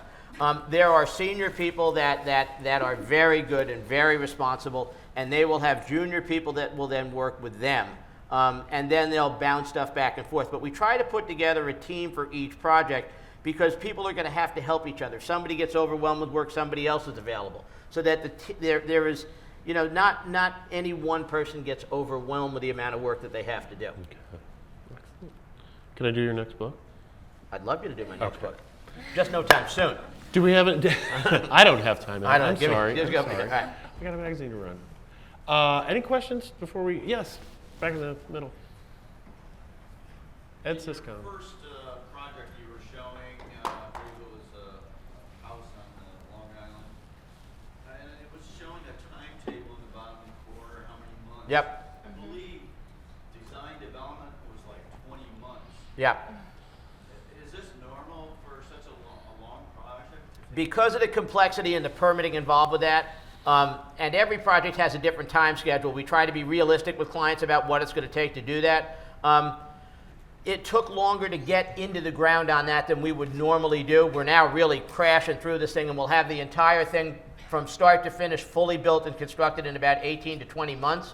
There are senior people that are very good and very responsible, and they will have junior people that will then work with them. And then they'll bounce stuff back and forth. But we try to put together a team for each project, because people are going to have to help each other. If somebody gets overwhelmed with work, somebody else is available. So that there is, you know, not any one person gets overwhelmed with the amount of work that they have to do. Okay. Excellent. Can I do your next book? I'd love you to do my next Okay. book. Just no time soon. Do we have it? I don't have time. I don't. I'm sorry. Just I'm go. sorry. All right. I got a magazine to run. Any questions before we? Yes, back in the middle. Ed Siscon. First project you were showing, Yep. I believe design development was like 20 months. Yep. Is this normal for such a long project? Because of the complexity and the permitting involved with that, and every project has a different time schedule, we try to be realistic with clients about what it's going to take to do that. It took longer to get into the ground on that than we would normally do. We're now really crashing through this thing, and we'll have the entire thing from start to finish fully built and constructed in about 18 to 20 months.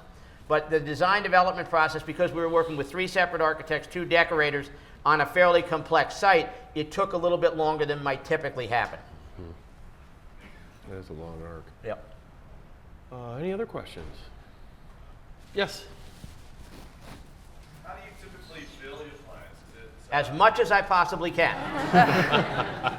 But the design development process, because we were working with 3 separate architects, 2 decorators on a fairly complex site, it took a little bit longer than might typically happen. That is a long arc. Yep. Any other questions? Yes. How do you typically bill your clients? Is it, As much as I possibly can. are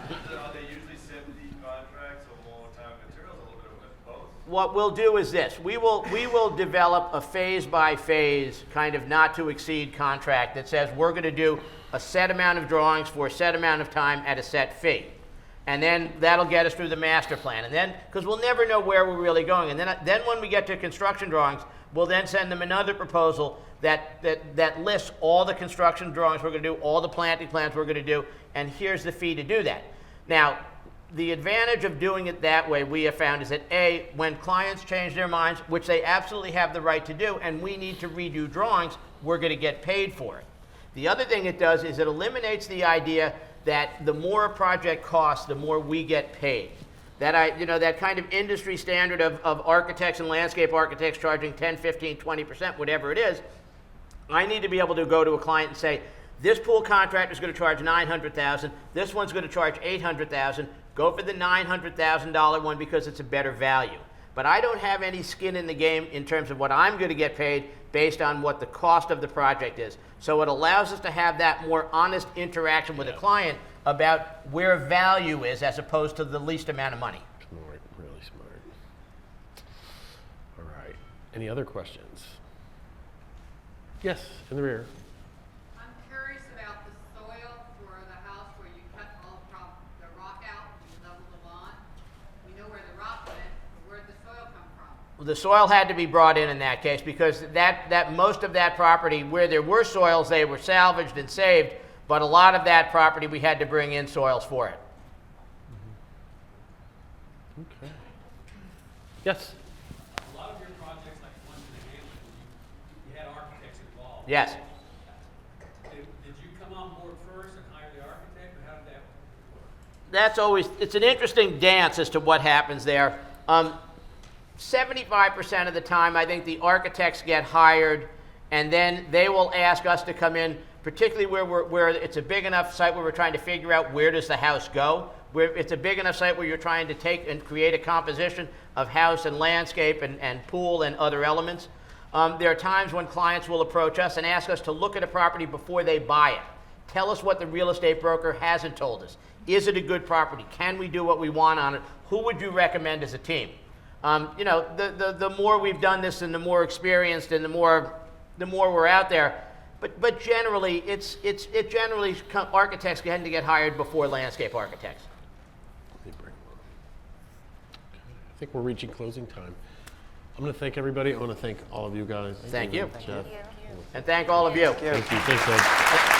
they usually 70 contracts or more time and materials, a little bit of both? What we'll do is this. We will develop a phase-by-phase kind of not-to-exceed contract that says we're going to do a set amount of drawings for a set amount of time at a set fee. And then that'll get us through the master plan. And then, because we'll never know where we're really going. And then when we get to construction drawings, we'll then send them another proposal that lists all the construction drawings we're going to do, all the planting plans we're going to do, and here's the fee to do that. Now, the advantage of doing it that way, we have found, is that A, when clients change their minds, which they absolutely have the right to do, and we need to redo drawings, we're going to get paid for it. The other thing it does is it eliminates the idea that the more a project costs, the more we get paid. That kind of industry standard of architects and landscape architects charging 10, 15, 20%, whatever it is, I need to be able to go to a client and say, this pool contractor is going to charge $900,000, this one's going to charge $800,000, go for the $900,000 one because it's a better value. But I don't have any skin in the game in terms of what I'm going to get paid based on what the cost of the project is. So it allows us to have that more honest interaction with a client about where value is as opposed to the least amount of money. Smart, really smart. All right. Any other questions? Yes, in the rear. I'm curious about the soil for the house where you cut all the rock out and you level the lawn. We know where the rock went, but where did the soil come from? The soil had to be brought in that case because that most of that property, where there were soils, they were salvaged and saved, but a lot of that property we had to bring in soils for it. Okay. Yes. A lot of your projects, like the ones in the Hamptons, you had architects involved. Yes. Did you come on board first and hire the architect, or how did that work? That's always, it's an interesting dance as to what happens there. 75% of the time, I think the architects get hired, and then they will ask us to come in, particularly where it's a big enough site where we're trying to figure out where does the house go. Where it's a big enough site where you're trying to take and create a composition of house and landscape and pool and other elements. There are times when clients will approach us and ask us to look at a property before they buy it. Tell us what the real estate broker hasn't told us. Is it a good property? Can we do what we want on it? Who would you recommend as a team? The more we've done this and the more experienced and the more we're out there, but generally architects tend to get hired before landscape architects. Let me bring one. Okay. I think we're reaching closing time. I'm going to thank everybody. I want to thank all of you guys. Thank you. Jeff. And thank all of you. Thank you. Thanks, Ed.